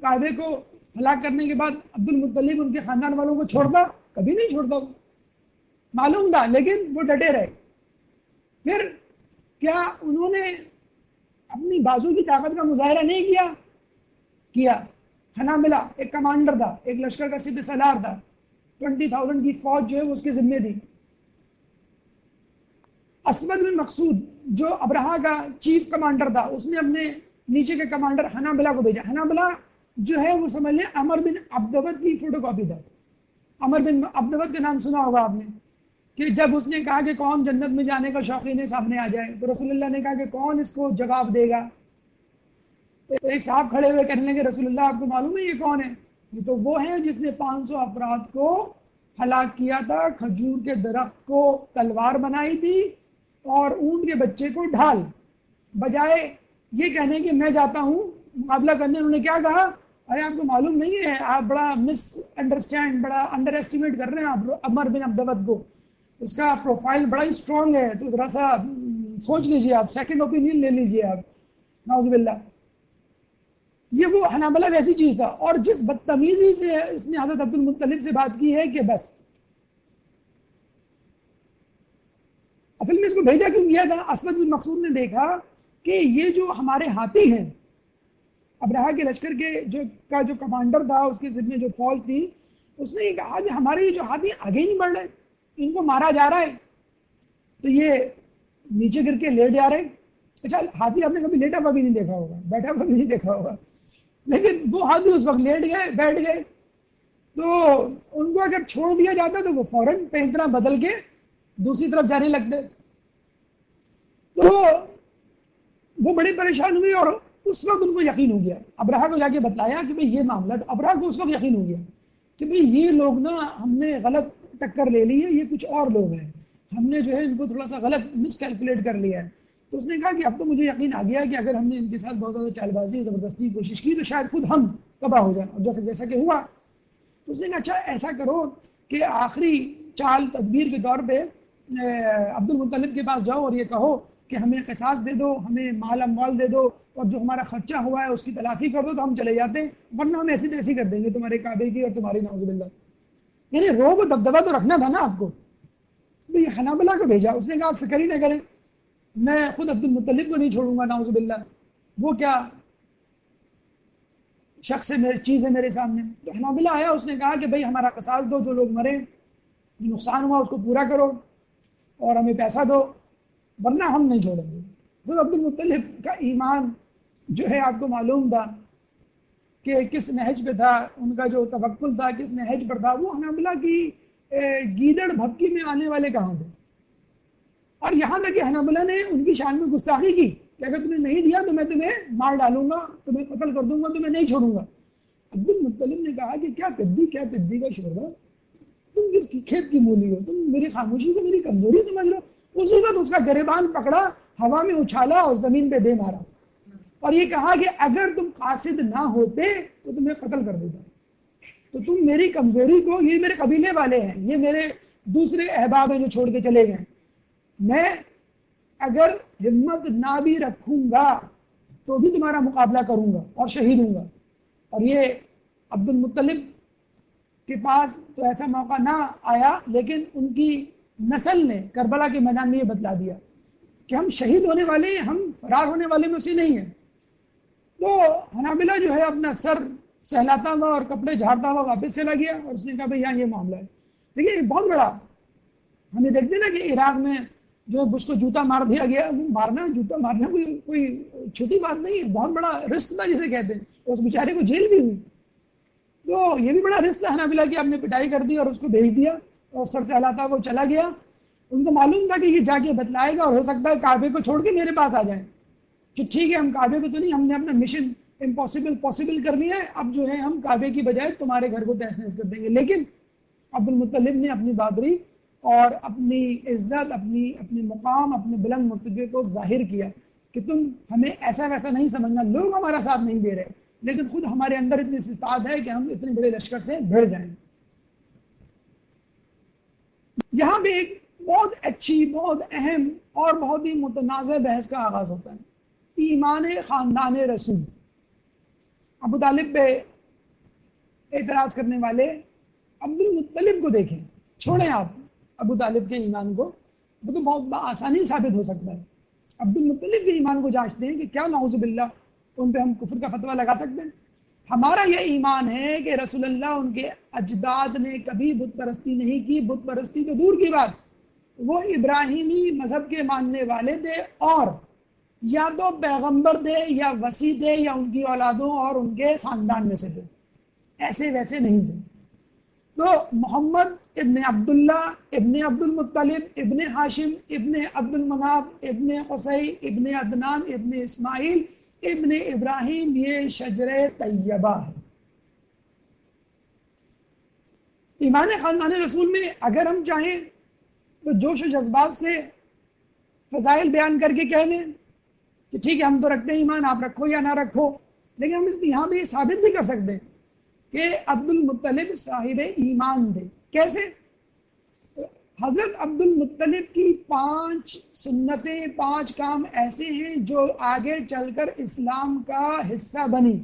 کعبے کو ہلاک کرنے کے بعد عبد المطلب ان کے خاندان والوں کو چھوڑتا؟ کبھی نہیں چھوڑتا. وہ معلوم تھا لیکن وہ ڈٹے رہے. پھر کیا انہوں نے اپنی بازو کی طاقت کا مظاہرہ نہیں کیا؟ حنابلہ ایک کمانڈر تھا، ایک لشکر کا سپہ سالار تھا، 20,000 کی فوج جو ہے وہ اس کے ذمے تھی۔ اسود بن مقصود جو ابرہا کا چیف کمانڈر تھا، اس نے اپنے نیچے کے کمانڈر حنابلہ کو بھیجا۔ حنابلہ جو ہے وہ سمجھ لیں عمر بن عبدود کی فوٹو کاپی تھا۔ عمر بن عبدود کا نام سنا ہوگا آپ نے، کہ جب اس نے کہا کہ کون جنت میں جانے کا شوقین ہے سامنے آ جائے، تو رسول اللہ نے کہا کہ کون اس کو جواب دے گا؟ تو ایک صاحب کھڑے ہوئے کہنے لگے رسول اللہ آپ کو معلوم ہے یہ کون ہے؟ یہ تو وہ ہے جس نے 500 افراد کو ہلاک کیا تھا، کھجور کے درخت کو تلوار بنائی تھی اور اونٹ کے بچے کو ڈھال۔ بجائے یہ کہنے کہ میں جاتا ہوں مقابلہ کرنے، انہوں نے کیا کہا؟ ارے آپ کو معلوم نہیں ہے، آپ بڑا مس انڈرسٹینڈ، بڑا انڈر ایسٹیمیٹ کر رہے ہیں آپ عمر بن عبدود کو، اس کا پروفائل بڑا ہی اسٹرانگ ہے، تو ذرا سا سوچ لیجئے، آپ سیکنڈ اوپینین لے لیجئے آپ، نعوذ باللہ۔ یہ وہ حنابلہ ویسی چیز تھا، اور جس بدتمیزی سے اس نے حضرت عبد المطلب سے بات کی ہے کہ بس۔ اصل میں اس کو بھیجا کیوں گیا تھا؟ اسود بن مقصود نے دیکھا کہ یہ جو ہمارے ہاتھی ہیں، ابرہا کے لشکر کے جو کمانڈر تھا، اس کے ذمہ جو فوج تھی، اس نے یہ کہا کہ ہمارے یہ جو ہاتھی آگے ہی نہیں بڑھ رہے، ان کو مارا جا رہا ہے، تو یہ نیچے گر کے لیٹ جا رہے ہیں۔ اچھا ہاتھی آپ نے کبھی لیٹا ہوا بھی نہیں دیکھا ہوگا، بیٹھا ہوا بھی نہیں دیکھا ہوگا، لیکن وہ ہاتھی اس وقت لیٹ گئے، بیٹھ گئے، تو ان کو اگر چھوڑ دیا جاتا تو وہ فوراً پینترا بدل کے دوسری طرف جانے لگتے۔ تو وہ بڑے پریشان ہوئے، اور اس وقت ان کو یقین ہو گیا، ابرہا کو جا کے بتلایا کہ بھئی یہ معاملہ، تو ابرہا کو اس وقت یقین ہو گیا کہ بھئی یہ لوگ نا ہم نے غلط ٹکر لے لی ہے، یہ کچھ اور لوگ ہیں، ہم نے جو ہے ان کو تھوڑا سا غلط مس کیلکولیٹ کر لیا ہے۔ تو اس نے کہا کہ اب تو مجھے یقین آ گیا کہ اگر ہم نے ان کے ساتھ بہت زیادہ چال بازی زبردستی کی کوشش کی تو شاید خود ہم تباہ ہو جائیں، اور جو جیسا کہ ہوا۔ تو اس نے کہا اچھا ایسا کرو کہ آخری چال تدبیر کے طور پہ عبد المطلب کے پاس جاؤ اور یہ کہو کہ ہمیں قصاص دے دو، ہمیں مال اموال دے دو، اور جو ہمارا خرچہ ہوا ہے اس کی تلافی کر دو تو ہم چلے جاتے ہیں، ورنہ ہم ایسی تیسی کر دیں گے تمہارے کعبے کی اور تمہاری نعوذ باللہ۔ یعنی روب و دبدبہ تو رکھنا تھا نا آپ کو۔ تو یہ حنابلہ کو بھیجا، اس نے کہا فکر ہی نہ کریں، میں خود عبد المطلب کو نہیں چھوڑوں گا، نعوذ باللہ، وہ کیا شخص ہے، چیز ہے میرے سامنے۔ تو حنابلہ آیا، اس نے کہا کہ بھئی ہمارا قصاص دو، جو لوگ مرے، جو نقصان ہوا اس کو پورا کرو اور ہمیں پیسہ دو، ورنہ ہم نہیں چھوڑیں گے۔ تو عبد المطلب کا ایمان جو ہے آپ کو معلوم تھا کہ کس نہج پہ تھا، ان کا جو توکل تھا کس نہج پر تھا۔ وہ حنابلہ کی گیدڑ بھپکی میں آنے والے کہاں تھے، اور یہاں تک کہ حنابلہ نے ان کی شان میں گستاخی کی کہ اگر تمہیں نہیں دیا تو میں تمہیں مار ڈالوں گا، تمہیں قتل کر دوں گا، تمہیں نہیں چھوڑوں گا۔ عبد المطلب نے کہا کہ کیا پدی کا شوربہ، تم کس کھیت کی مولی ہو، تم میری خاموشی کو میری کمزوری سمجھ رہے ہو؟ اسی وقت اس کا گریبان پکڑا، ہوا میں اچھالا اور زمین پہ دے مارا، اور یہ کہا کہ اگر تم قاصد نہ ہوتے تو تمہیں قتل کر دیتا، تو تم میری کمزوری کو، یہ میرے قبیلے والے ہیں، یہ میرے دوسرے احباب ہیں جو چھوڑ کے چلے گئے، میں اگر ہمت نہ بھی رکھوں گا تو بھی تمہارا مقابلہ کروں گا اور شہید ہوں گا۔ اور یہ عبد المطلب کے پاس تو ایسا موقع نہ آیا، لیکن ان کی نسل نے کربلا کے میدان میں یہ بتلا دیا کہ ہم شہید ہونے والے ہیں، ہم فرار ہونے والے میں سے نہیں ہیں۔ تو حنابلہ جو ہے اپنا سر سہلاتا ہوا اور کپڑے جھاڑتا ہوا واپس چلا گیا، اور اس نے کہا بھئی یہاں یہ معاملہ ہے۔ دیکھیے بہت بڑا، ہمیں دیکھتے ہیں نا کہ عراق میں جو بش کو جوتا مار دیا گیا، مارنا جوتا مارنا کوئی چھوٹی بات نہیں ہے، بہت بڑا رسک تھا جسے کہتے ہیں، اس بیچارے کو جیل بھی ہوئی۔ تو یہ بھی بڑا رسک تھا حنابلہ کی، آپ نے پٹائی کر دی اور اس کو بھیج دیا، اور سر سے ہلاتا وہ چلا گیا۔ ان کو معلوم تھا کہ یہ جا کے بتلائے گا اور ہو سکتا ہے کعبے کو چھوڑ کے میرے پاس آ جائیں کہ ٹھیک ہے ہم کعبے کو تو نہیں، ہم نے اپنا مشن امپاسبل پاسبل کر لیا ہے، اب جو ہے ہم کعبے کی بجائے تمہارے گھر کو تہس نہس کر دیں گے۔ لیکن عبد المطلب نے اپنی بہادری اور اپنی عزت، اپنی مقام، اپنے بلند مرتبے کو ظاہر کیا کہ تم ہمیں ایسا ویسا نہیں سمجھنا، لوگ ہمارا ساتھ نہیں دے رہے لیکن خود ہمارے اندر اتنی استطاعت ہے کہ ہم اتنے بڑے لشکر سے بھڑ جائیں۔ یہاں پہ ایک بہت اچھی، بہت اہم اور بہت ہی متنازع بحث کا آغاز ہوتا ہے، ایمان خاندان رسول۔ ابو طالب پہ اعتراض کرنے والے عبد المطلب کو دیکھیں، چھوڑیں آپ ابو طالب کے ایمان کو، وہ تو بہت آسانی ثابت ہو سکتا ہے۔ عبد المطلب کے ایمان کو جانچتے ہیں کہ کیا نعوذ باللہ ان پہ ہم کفر کا فتویٰ لگا سکتے ہیں؟ ہمارا یہ ایمان ہے کہ رسول اللہ ان کے اجداد نے کبھی بت پرستی نہیں کی، بت پرستی تو دور کی بات، وہ ابراہیمی مذہب کے ماننے والے تھے، اور یا تو پیغمبر تھے یا وصی تھے یا ان کی اولادوں اور ان کے خاندان میں سے تھے، ایسے ویسے نہیں تھے۔ تو محمد ابن عبداللہ ابن عبد المطلب ابن ہاشم ابن عبد المناف ابن قصی ابن عدنان ابن اسماعیل ابن ابراہیم، یہ شجر طیبہ ہے۔ ایمان خاندان رسول میں اگر ہم چاہیں تو جوش و جذبات سے فضائل بیان کر کے کہہ دیں کہ ٹھیک ہے ہم تو رکھتے ہیں ایمان، آپ رکھو یا نہ رکھو، لیکن ہم یہاں بھی ثابت نہیں کر سکتے کہ عبد المطلب صاحب ایمان تھے۔ کیسے؟ حضرت عبد المطلب کی 5 سنتیں، 5 کام ایسے ہیں جو آگے چل کر اسلام کا حصہ بنی۔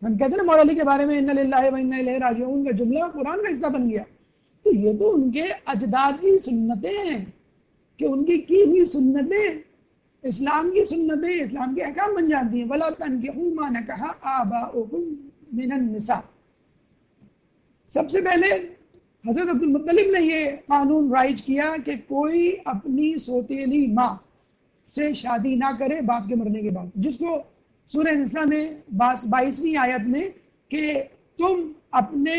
ہم کہتے ہیں نا مولا علی کے بارے میں اِنَّ لِلَّهِ وَإِنَّا إِلَيْهِ رَاجِعُونَ کا جملہ قرآن کا حصہ بن گیا، تو یہ تو ان کے اجداد کی سنتیں ہیں کہ ان کی ہوئی سنتیں اسلام کی سنتیں، اسلام کے احکام بن جاتی ہیں۔ وَلَا تَنْكِحُوا مَا نَكَحَ آبَاؤُكُم مِّنَ النِّسَاءِ۔ سب سے پہلے حضرت عبد المطلب نے یہ قانون رائج کیا کہ کوئی اپنی سوتیلی ماں سے شادی نہ کرے باپ کے مرنے کے بعد، جس کو سورہ نساء میں 22ویں آیت میں کہ تم اپنے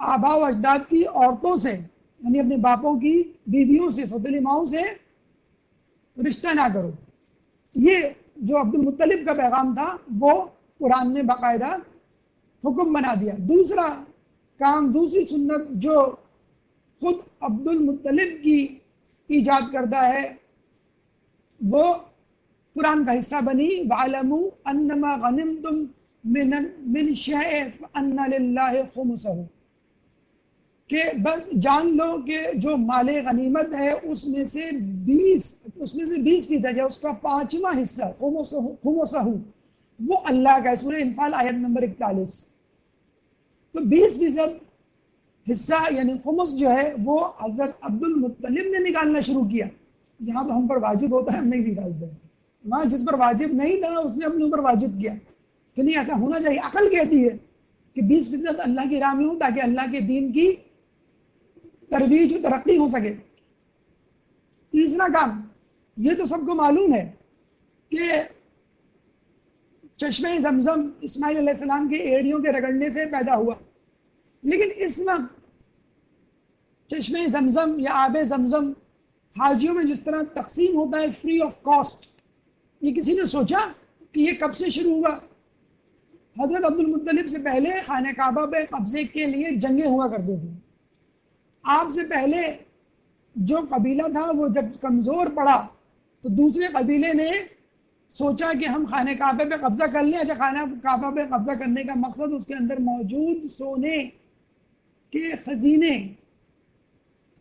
آباء و اجداد کی عورتوں سے، یعنی اپنے باپوں کی بیویوں سے، سوتیلی ماؤں سے رشتہ نہ کرو۔ یہ جو عبد المطلب کا پیغام تھا وہ قرآن نے باقاعدہ حکم بنا دیا۔ دوسرا کام، دوسری سنت جو خود عبد المطلب کی ایجاد کرتا ہے وہ قرآن کا حصہ بنی، وَعَلَمُوا أَنَّمَا غَنِمْتُم مِّن شَيْءٍ فَأَنَّ لِلَّهِ خُمُسَهُ، کہ بس جان لو کہ جو مال غنیمت ہے اس میں سے 20% ہے، اس کا 5واں حصہ خمسہ وہ اللہ کا ہے۔ سورہ انفال آیت نمبر 41۔ تو 20% حصہ یعنی خمس جو ہے وہ حضرت عبد المطلب نے نکالنا شروع کیا۔ یہاں تو ہم پر واجب ہوتا ہے، ہم نہیں نکالتے، وہاں جس پر واجب نہیں تھا اس نے اپنے اوپر واجب کیا کہ نہیں ایسا ہونا چاہیے۔ عقل کہتی ہے کہ 20% اللہ کی راہ میں ہو تاکہ اللہ کے دین کی ترویج و ترقی ہو سکے۔ تیسرا کام، یہ تو سب کو معلوم ہے کہ چشمہ زمزم اسماعیل علیہ السلام کے ایڑیوں کے رگڑنے سے پیدا ہوا، لیکن اس وقت چشمہ زمزم یا آب زمزم حاجیوں میں جس طرح تقسیم ہوتا ہے فری آف کاسٹ، یہ کسی نے سوچا کہ یہ کب سے شروع ہوا؟ حضرت عبد المطلب سے پہلے خانہ کعبہ پہ قبضے کے لیے جنگیں ہوا کرتی تھیں۔ آپ سے پہلے جو قبیلہ تھا وہ جب کمزور پڑا تو دوسرے قبیلے نے سوچا کہ ہم خانہ کعبہ پہ قبضہ کر لیں۔ اچھا، خانہ کعبہ پہ قبضہ کرنے کا مقصد اس کے اندر موجود سونے کے خزینے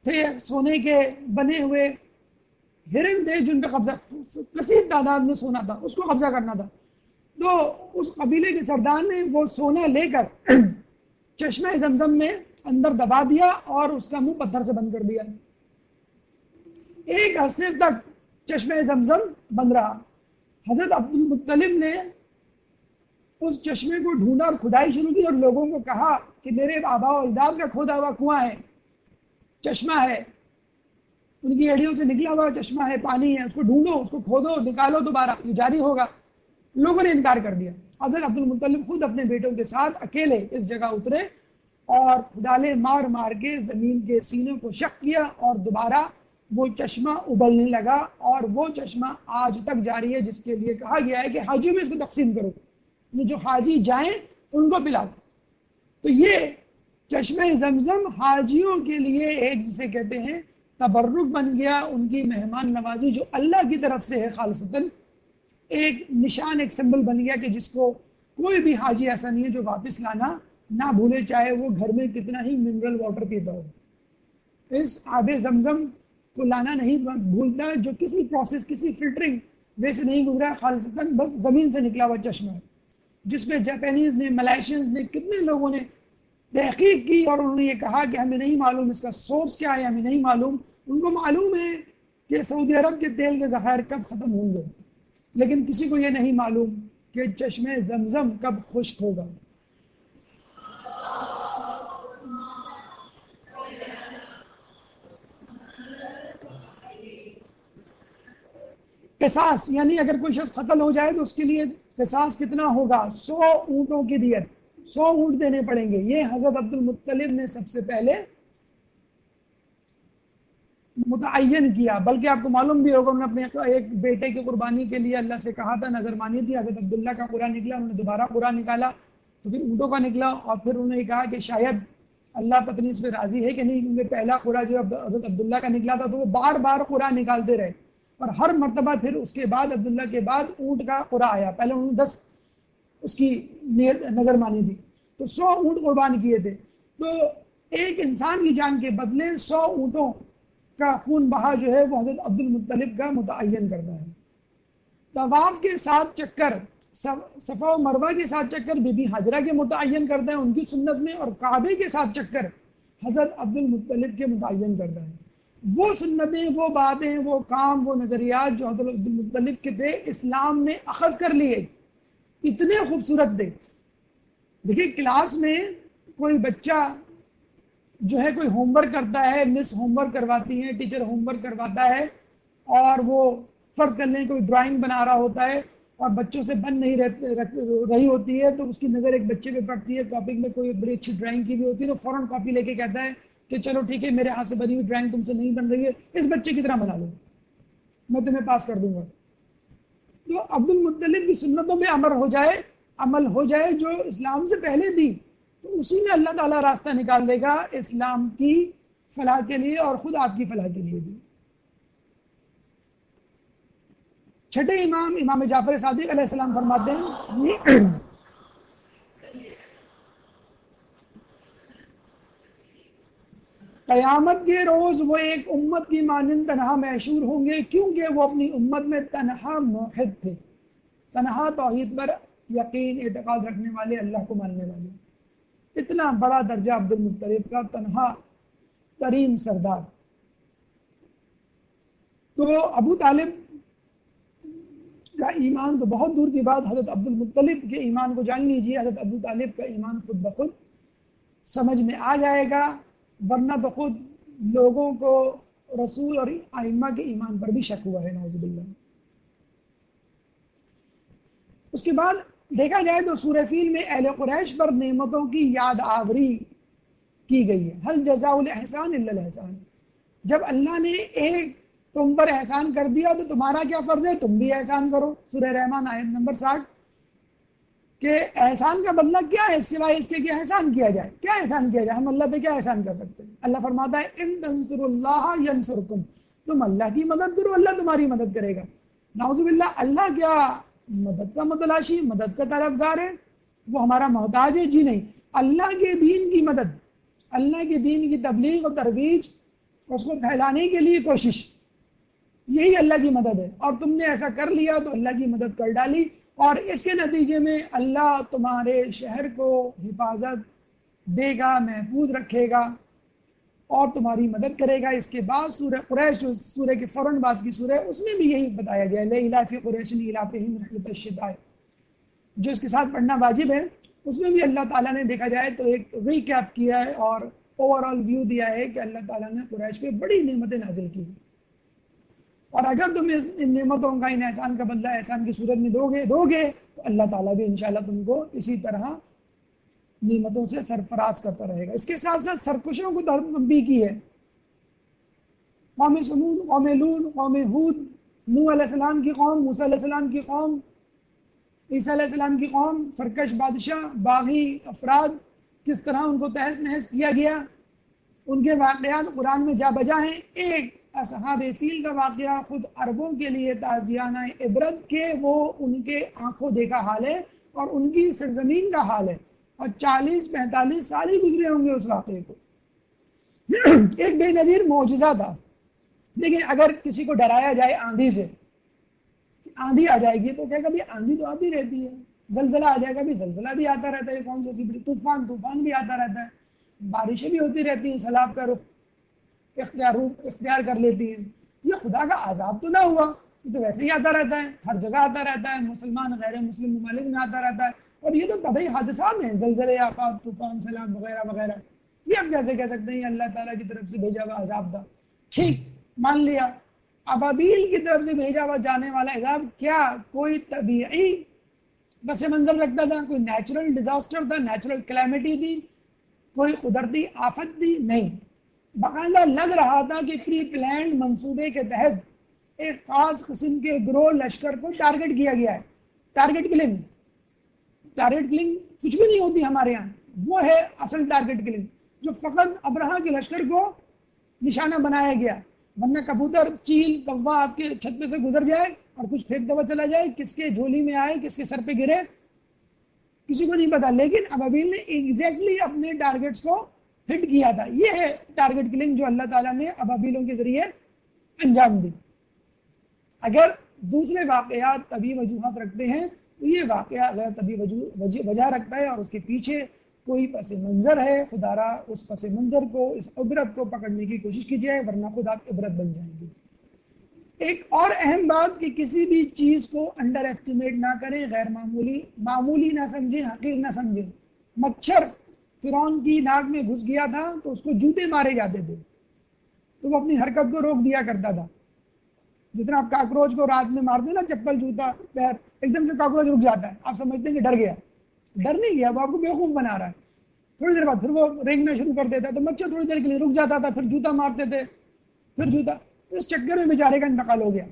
تھے، سونے کے بنے ہوئے ہرن تھے جن پہ قبضہ، کثیر تعداد میں سونا تھا، اس کو قبضہ کرنا تھا۔ تو اس قبیلے کے سردار نے وہ سونا لے کر چشمہ زمزم میں اندر دبا دیا اور اس کا منہ پتھر سے بند کر دیا۔ ایک عرصے تک چشمہ زمزم بند رہا۔ حضرت عبد المطلب نے اس چشمے کو ڈھونڈا اور کھدائی شروع کی اور لوگوں کو کہا کہ میرے آباء و اجداد کا کھودا ہوا کنواں ہے، چشمہ ہے، ان کی ایڑیوں سے نکلا ہوا چشمہ ہے، پانی ہے، اس کو ڈھونڈو، اس کو کھودو، نکالو دوبارہ، یہ جاری ہوگا۔ لوگوں نے انکار کر دیا۔ حضرت عبد المطلب خود اپنے بیٹوں کے ساتھ اکیلے اس جگہ اترے اور ڈالے مار مار کے زمین کے سینے کو شق کیا اور دوبارہ وہ چشمہ ابلنے لگا، اور وہ چشمہ آج تک جاری ہے، جس کے لیے کہا گیا ہے کہ حاجیوں میں اس کو تقسیم کرو، جو حاجی جائیں ان کو پلاؤ۔ تو یہ چشمہ زمزم حاجیوں کے لیے ایک جسے کہتے ہیں تبرک بن گیا، ان کی مہمان نوازی جو اللہ کی طرف سے ہے خالصتاً، ایک نشان، ایک سمبل بن گیا کہ جس کو کوئی بھی حاجی ایسا نہیں ہے جو واپس لانا نہ بھولے، چاہے وہ گھر میں کتنا ہی منرل واٹر پیتا ہو، اس آب زمزم کو لانا نہیں بھولتا، جو کسی پروسیس، کسی فلٹرنگ ویسے نہیں گزرا، خالصتاً بس زمین سے نکلا ہوا چشمہ ہے، جس پہ جاپانیز نے، ملائیشینز نے، کتنے لوگوں نے تحقیق کی اور انہوں نے یہ کہا کہ ہمیں نہیں معلوم اس کا سورس کیا ہے، ہمیں نہیں معلوم۔ ان کو معلوم ہے کہ سعودی عرب کے تیل کے ذخائر کب ختم ہوں گے، لیکن کسی کو یہ نہیں معلوم کہ چشمے زمزم کب خشک ہوگا. قصاص یعنی اگر کوئی شخص قتل ہو جائے تو اس کے لیے قصاص کتنا ہوگا؟ 100 اونٹوں کی دیت، 100 اونٹ دینے پڑیں گے. یہ حضرت عبد المطلب نے سب سے پہلے متعین کیا. بلکہ آپ کو معلوم بھی ہوگا انہوں نے اپنے ایک بیٹے کی قربانی کے لیے اللہ سے کہا تھا، نظر مانی تھی. حضرت عبداللہ کا قرآ نکلا، انہوں نے دوبارہ قرآ نکالا تو پھر اونٹوں کا نکلا، اور پھر انہوں نے کہا کہ شاید اللہ پتہ نہیں اس پہ راضی ہے کہ نہیں، کیونکہ پہلا قرآ جو حضرت عبداللہ کا نکلا تھا تو وہ بار بار قرآ نکالتے رہے، اور ہر مرتبہ پھر اس کے بعد عبداللہ کے بعد اونٹ کا قرآ آیا. پہلے انہوں نے 10 اس کی نظر مانی تھی تو 100 اونٹ قربان کیے تھے. تو ایک انسان کی جان کے بدلے 100 اونٹوں کا خون بہا جو ہے وہ حضرت عبد المطلب کا متعین کرتا ہے. طواف کے 7 چکر، صفا و مروہ کے 7 چکر بی بی حاجرہ کے متعین کرتا ہے ان کی سنت میں، اور کعبے کے 7 چکر حضرت عبد المطلب کے متعین کرتا ہے. وہ سنتیں، وہ باتیں، وہ کام، وہ نظریات جو حضرت عبد المطلب کے تھے اسلام نے اخذ کر لیے، اتنے خوبصورت تھے. دیکھیے کلاس میں کوئی بچہ جو ہے کوئی ہوم ورک کرتا ہے، مس ہوم ورک کرواتی ہیں، ٹیچر ہوم ورک کرواتا ہے، اور وہ فرض کر لیں کوئی ڈرائنگ بنا رہا ہوتا ہے اور بچوں سے بن نہیں رہی ہوتی ہے، تو اس کی نظر ایک بچے پہ پڑتی ہے، ٹاپک میں کوئی بڑی اچھی ڈرائنگ کی ہوئی ہوتی ہے تو فوراً کاپی لے کے کہتا ہے کہ چلو ٹھیک ہے میرے ہاتھ سے بنی ہوئی ڈرائنگ تم سے نہیں بن رہی ہے، اس بچے کی طرح بنا لو، میں تمہیں پاس کر دوں گا. تو عبد المطلب کی سنتوں میں عمل ہو جائے جو اسلام سے پہلے تھی، تو اسی میں اللہ تعالیٰ راستہ نکال دے گا اسلام کی فلاح کے لیے اور خود آپ کی فلاح کے لیے بھی. چھٹے امام جعفر صادق علیہ السلام فرماتے ہیں قیامت کے روز وہ ایک امت کی مانند تنہا محشور ہوں گے، کیونکہ وہ اپنی امت میں تنہا موحد تھے، تنہا توحید پر یقین اعتقاد رکھنے والے، اللہ کو ماننے والے. اتنا بڑا درجہ عبد المطلب کا، تنہا ترین سردار. تو ابو طالب کا ایمان تو بہت دور کی بات، حضرت عبد المطلب کے ایمان کو جان لیجیے. حضرت ابو طالب کا ایمان خود بخود سمجھ میں آ جائے گا، ورنہ تو خود لوگوں کو رسول اور ائمہ کے ایمان پر بھی شک ہوا ہے، نعوذ باللہ. اس کے بعد دیکھا جائے تو سورہ فیل میں اہل قریش پر نعمتوں کی یاد آوری کی گئی ہے. ہل جزاء الاحسان الا الاحسان. جب اللہ نے ایک تم پر احسان کر دیا تو تمہارا کیا فرض ہے، تم بھی احسان کرو. سورہ رحمان آیت نمبر 60 کہ احسان کا بدلہ کیا ہے سوائے اس کے کہ احسان کیا جائے. کیا احسان کیا جائے؟ ہم اللہ پہ کیا احسان کر سکتے ہیں؟ اللہ فرماتا ہے ان تنصروا اللہ ینصرکم، تم اللہ کی مدد کرو اللہ تمہاری مدد کرے گا. نعوذ باللہ، اللہ کیا مدد کا متلاشی، مدد کا طلبگار ہے؟ وہ ہمارا محتاج ہے؟ جی نہیں. اللہ کے دین کی مدد، اللہ کے دین کی تبلیغ و ترویج، اس کو پھیلانے کے لیے کوشش، یہی اللہ کی مدد ہے. اور تم نے ایسا کر لیا تو اللہ کی مدد کر ڈالی، اور اس کے نتیجے میں اللہ تمہارے شہر کو حفاظت دے گا، محفوظ رکھے گا اور تمہاری مدد کرے گا. اس کے بعد سورہ قریش، جو سورہ کے فوراً بعد کی سورہ ہے، اس میں بھی یہی بتایا گیا ہے، لإلاف قریش إیلافهم رحلة الشتاء، جو اس کے ساتھ پڑھنا واجب ہے. اس میں بھی اللہ تعالیٰ نے دیکھا جائے تو ایک ریکیپ کیا ہے اور اوور آل ویو دیا ہے کہ اللہ تعالیٰ نے قریش پہ بڑی نعمتیں نازل کی، اور اگر تم ان نعمتوں کا، ان احسان کا بدلہ احسان کی صورت میں دو گے تو اللہ تعالیٰ بھی انشاءاللہ تم کو اسی طرح نعمتوں سے سرفراز کرتا رہے گا. اس کے ساتھ ساتھ سرکشوں کو تنبیہ کی ہے. قوم سمود، قوم لوط، قوم ہود، نوح علیہ السلام کی قوم، موسیٰ علیہ السلام کی قوم، عیسیٰ علیہ السلام کی قوم، سرکش بادشاہ، باغی افراد، کس طرح ان کو تہس نہس کیا گیا، ان کے واقعات قرآن میں جا بجا ہیں. ایک اصحاب فیل کا واقعہ خود عربوں کے لیے تعزیانہ عبرت کہ وہ ان کے آنکھوں دیکھا حال ہے اور ان کی سرزمین کا حال ہے، اور 40-45 سال ہی گزرے ہوں گے اس واقعے کو. ایک بے نظیر معجزہ تھا. لیکن اگر کسی کو ڈرایا جائے آندھی سے، آندھی آ جائے گی تو کہے گا بھی آندھی تو آتی رہتی ہے، زلزلہ آ جائے گا بھی زلزلہ بھی آتا رہتا ہے، کون سی بڑی طوفان بھی آتا رہتا ہے، بارشیں بھی ہوتی رہتی ہیں، سیلاب کا رخ اختیار کر لیتی ہیں. یہ خدا کا عذاب تو نہ ہوا یہ تو ویسے ہی آتا رہتا ہے، ہر جگہ آتا رہتا ہے، مسلمان غیر مسلم ممالک میں آتا رہتا ہے، اور یہ تو طبعی حادثات ہیں، زلزلے، آفات، طوفان، سیلاب وغیرہ وغیرہ. یہ ہم کیسے کہہ سکتے ہیں یہ اللہ تعالیٰ کی طرف سے بھیجا ہوا عذاب تھا؟ ٹھیک، مان لیا ابابیل کی طرف سے بھیجا ہوا جانے والا عذاب کیا کوئی طبیعی پس منظر رکھتا تھا؟ کوئی نیچرل ڈیزاسٹر تھا، نیچرل کلیمٹی تھی، کوئی قدرتی آفت تھی؟ نہیں، باقاعدہ لگ رہا تھا کہ پری پلانڈ منصوبے کے تحت ایک خاص قسم کے گروہ لشکر کو ٹارگٹ کیا گیا ہے. ٹارگٹ کلنگ، ٹارگٹ کلنگ کچھ بھی نہیں ہوتی ہمارے یہاں، وہ ہے اصل ٹارگٹ کلنگ، جو فقط ابرہا کے لشکر کو نشانہ بنایا گیا. ورنہ کبوتر، چیل، کوا آپ کے چھت پہ سے گزر جائے اور کچھ پھینکتا ہوا چلا جائے، کس کے جھولی میں آئے، کس کے سر پہ گرے، کسی کو نہیں پتا. لیکن ابابیل نے ایگزیکٹلی اپنے ٹارگٹس کو ہٹ کیا تھا. یہ ہے ٹارگٹ کلنگ جو اللہ تعالیٰ نے ابابیلوں کے ذریعے انجام دی. اگر دوسرے واقعات طبی وجوہات رکھتے ہیں تو یہ واقعہ غیر طبی وجہ رکھتا ہے، اور اس کے پیچھے کوئی پس منظر ہے. خدا را اس پس منظر کو، اس عبرت کو پکڑنے کی کوشش کیجیے، ورنہ خود آپ عبرت بن جائیں گے. ایک اور اہم بات کہ کسی بھی چیز کو انڈر ایسٹیمیٹ نہ کریں، غیر معمولی نہ سمجھیں، حقیر نہ سمجھیں. مچھر فرعون کی ناک میں گھس گیا تھا تو اس کو جوتے مارے جاتے تھے، تو وہ اپنی حرکت کو روک دیا کرتا تھا. جتنا آپ کاکروچ کو رات میں مارتے ہیں نا چپل جوتا پیر، ایک دم سے کاکروچ رک جاتا ہے، آپ سمجھتے ہیں کہ ڈر گیا. ڈر نہیں گیا، وہ آپ کو بیوقوف بنا رہا ہے. تھوڑی دیر بعد پھر وہ رینگنا شروع کر دیتا ہے، تو مچھر تھوڑی دیر کے لیے رک جاتا تھا، پھر جوتا مارتے تھے، پھر جوتا. اس چکر میں بیچارے کا انتقال ہو گیا.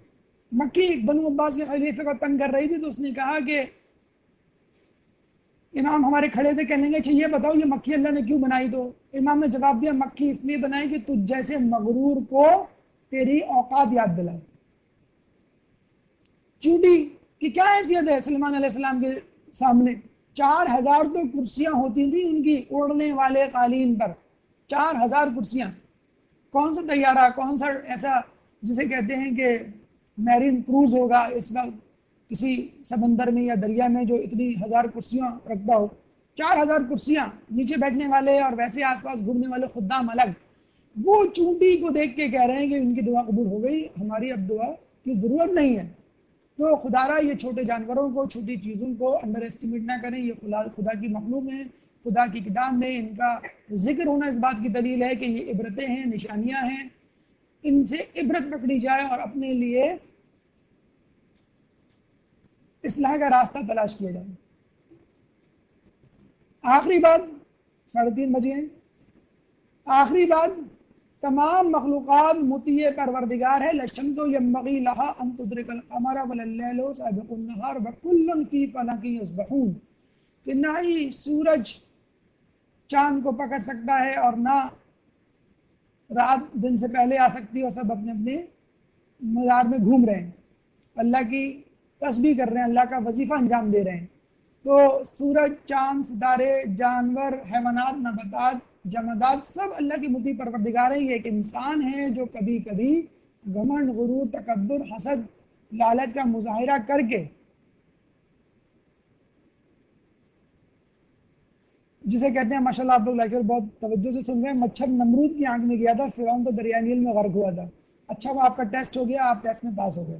مکی بنو عباس کے خلیفے کو تنگ کر رہی تھی، تو اس نے کہا کہ امام ہمارے کھڑے تھے، کہنے گے اچھا یہ بتاؤ یہ مکھی اللہ نے کیوں بنائی؟ تو امام نے جواب دیا مکھی اس لیے بنائی کہ تجھ جیسے مغرور کو تیری اوقات یاد دلائے. چونٹی کی کیا حیثیت ہے سلیمان علیہ السلام کے سامنے؟ 4000 تو کرسیاں ہوتی تھیں ان کی اڑنے والے قالین پر. 4000 کرسیاں. کون سا طیارہ، کون سا ایسا جسے کہتے ہیں کہ میرین کروز ہوگا اس وقت کسی سمندر میں یا دریا میں جو اتنی 1000 کرسیاں رکھتا ہو؟ 4000 کرسیاں، نیچے بیٹھنے والے اور ویسے آس پاس گھومنے والے خدام الگ. وہ چونٹی کو دیکھ کے کہہ رہے ہیں کہ ان کی دعا قبول ہو گئی، ہماری اب دعا کی ضرورت نہیں ہے. تو خدا را یہ چھوٹے جانوروں کو، چھوٹی چیزوں کو انڈر ایسٹیمیٹ نہ کریں. یہ خدا کی مخلوق ہیں، خدا کی کتاب میں ان کا ذکر ہونا اس بات کی دلیل ہے کہ یہ عبرتیں ہیں، نشانیاں ہیں. ان سے عبرت پکڑی جائے اور اپنے لیے اصلاح کا راستہ تلاش کیا جائے. آخری بات، 3:30 بجے ہیں. آخری بات، تمام مخلوقات مطیع پروردگار ہے. لَلشَّمْسُ يَنبَغِي لَهَا أَن تُدْرِكَ الْقَمَرَ وَلَا اللَّيْلُ سَابِقُ النَّهَارِ وَكُلٌّ فِي فَلَكٍ يَسْبَحُونَ. کہ نہ ہی سورج چاند کو پکڑ سکتا ہے اور نہ رات دن سے پہلے آ سکتی ہے، اور سب اپنے اپنے مدار میں گھوم رہے ہیں، اللہ کی تسبیح کر رہے ہیں، اللہ کا وظیفہ انجام دے رہے ہیں. تو سورج، چاند، ستارے، جانور، حیوانات، نباتات، جمادات سب اللہ کی مطیع پروردگار ہیں. یہ ایک انسان ہے جو کبھی کبھی گھمنڈ، غرور، تکبر، حسد، لالچ کا مظاہرہ کر کے، جسے کہتے ہیں ماشاءاللہ آپ لوگ لیکچر بہت توجہ سے سن رہے ہیں، مچھر نمرود کی آنکھ میں گیا تھا، فرعون تو دریائے نیل میں غرق ہوا تھا. اچھا وہ آپ کا ٹیسٹ ہو گیا، آپ ٹیسٹ میں پاس ہو گئے.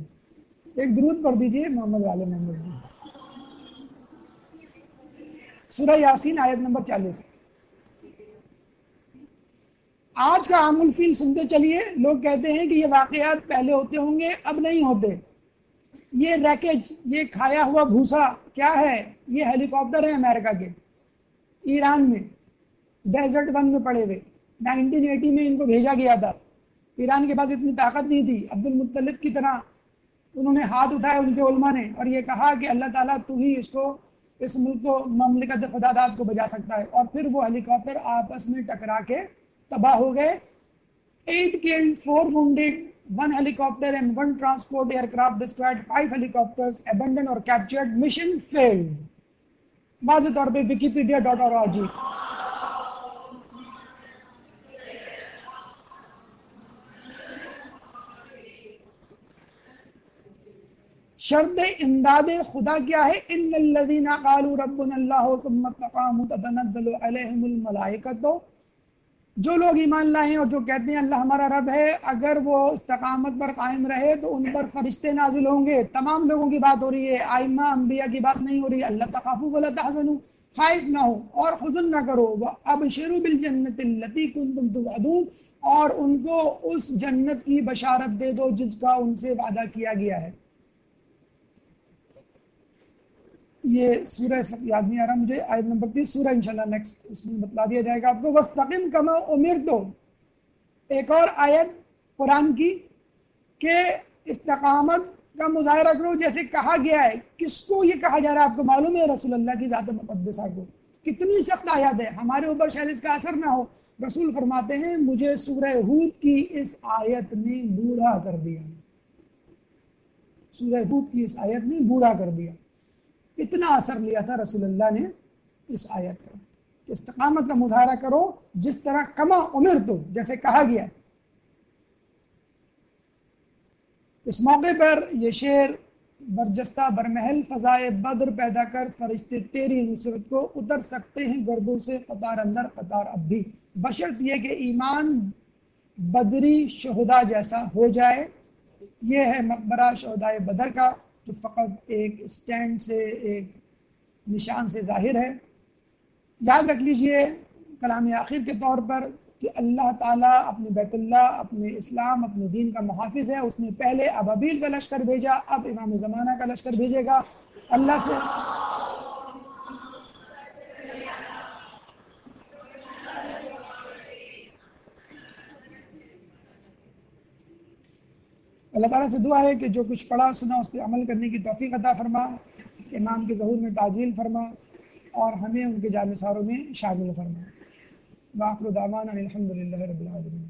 ایک درود پڑھ دیجئے محمد والے محمد جی. سورہ یاسین آیت نمبر 40. آج کا عام الفیل سنتے چلیے. لوگ کہتے ہیں کہ یہ واقعات پہلے ہوتے ہوں گے، اب نہیں ہوتے. یہ ریکیج، یہ کھایا ہوا بھوسا کیا ہے؟ یہ ہیلی کاپٹر ہیں امریکہ کے، ایران میں ڈیزرٹ 1 میں پڑے ہوئے. 1980 میں ان کو بھیجا گیا تھا. ایران کے پاس اتنی طاقت نہیں تھی. عبد المطلب کی طرح انہوں نے ہاتھ اٹھائے ان کے علماء نے، اور یہ کہا کہ اللہ تعالیٰ تو ہی اس ملک کو، مملکت خدا داد کو بجا سکتا ہے. اور پھر وہ ہیلی کاپٹر آپس میں ٹکرا کے تباہ ہو گئے. 8 killed, 4 wounded, 1 helicopter and 1 transport aircraft destroyed, 5 helicopters abandoned or captured. Mission failed. واضح طور پہ wikipedia.org. شرط امداد خدا کیا ہے؟ ان الذین قالوا ربنا اللہ ثم استقاموا تتنزل علیہم الملائکۃ جو لوگ ایمان لائے ہیں اور جو کہتے ہیں اللہ ہمارا رب ہے، اگر وہ استقامت پر قائم رہے تو ان پر فرشتے نازل ہوں گے. تمام لوگوں کی بات ہو رہی ہے، ائمہ انبیاء کی بات نہیں ہو رہی. اللہ تخافوا ولا تحزنوا، خائف نہ ہو اور حزن نہ کرو. وابشروا بالجنۃ التي كنتم توعدون، اور ان کو اس جنت کی بشارت دے دو جس کا ان سے وعدہ کیا گیا ہے. یہ سورہ اس وقت یاد نہیں آ رہا مجھے، آیت نمبر 30 سورہ انشاءاللہ نیکسٹ اس میں بتلا دیا جائے گا آپ کو. وَاسْتَقِمْ كَمَا أُمِرْتُ، ایک اور آیت قرآن کی کہ استقامت کا مظاہرہ کرو جیسے کہا گیا ہے. کس کو یہ کہا جا رہا ہے آپ کو معلوم ہے؟ رسول اللہ کی ذات مقدسہ کو. کتنی سخت آیت ہے، ہمارے اوپر شاید اس کا اثر نہ ہو. رسول فرماتے ہیں مجھے سورہ ہود کی اس آیت نے بوڑھا کر دیا. سورہ ہود کی اس آیت نے بوڑھا کر دیا. اتنا اثر لیا تھا رسول اللہ نے اس آیت کا کہ استقامت کا مظاہرہ کرو جس طرح کما امرتو، جیسے کہا گیا. اس موقع پر یہ شعر برجستہ برمحل فضائے بدر پیدا کر فرشتے تیری نصرت کو اتر سکتے ہیں گردوں سے قطار اندر قطار اب بھی، بشرط یہ کہ ایمان بدری شہداء جیسا ہو جائے. یہ ہے مقبرہ شہداء بدر کا جو فقط ایک سٹینڈ سے، ایک نشان سے ظاہر ہے. یاد رکھ لیجئے کلام آخر کے طور پر کہ اللہ تعالیٰ اپنے بیت اللہ، اپنے اسلام، اپنے دین کا محافظ ہے. اس نے پہلے ابابیل کا لشکر بھیجا، اب امام زمانہ کا لشکر بھیجے گا. اللہ سے اللہ تعالیٰ سے دعا ہے کہ جو کچھ پڑھا سنا اس پہ عمل کرنے کی توفیق عطا فرما، امام کے ظہور میں تعجیل فرما اور ہمیں ان کے جانثاروں میں شامل فرما. وآخر دعوانا الحمدللہ رب العالمین.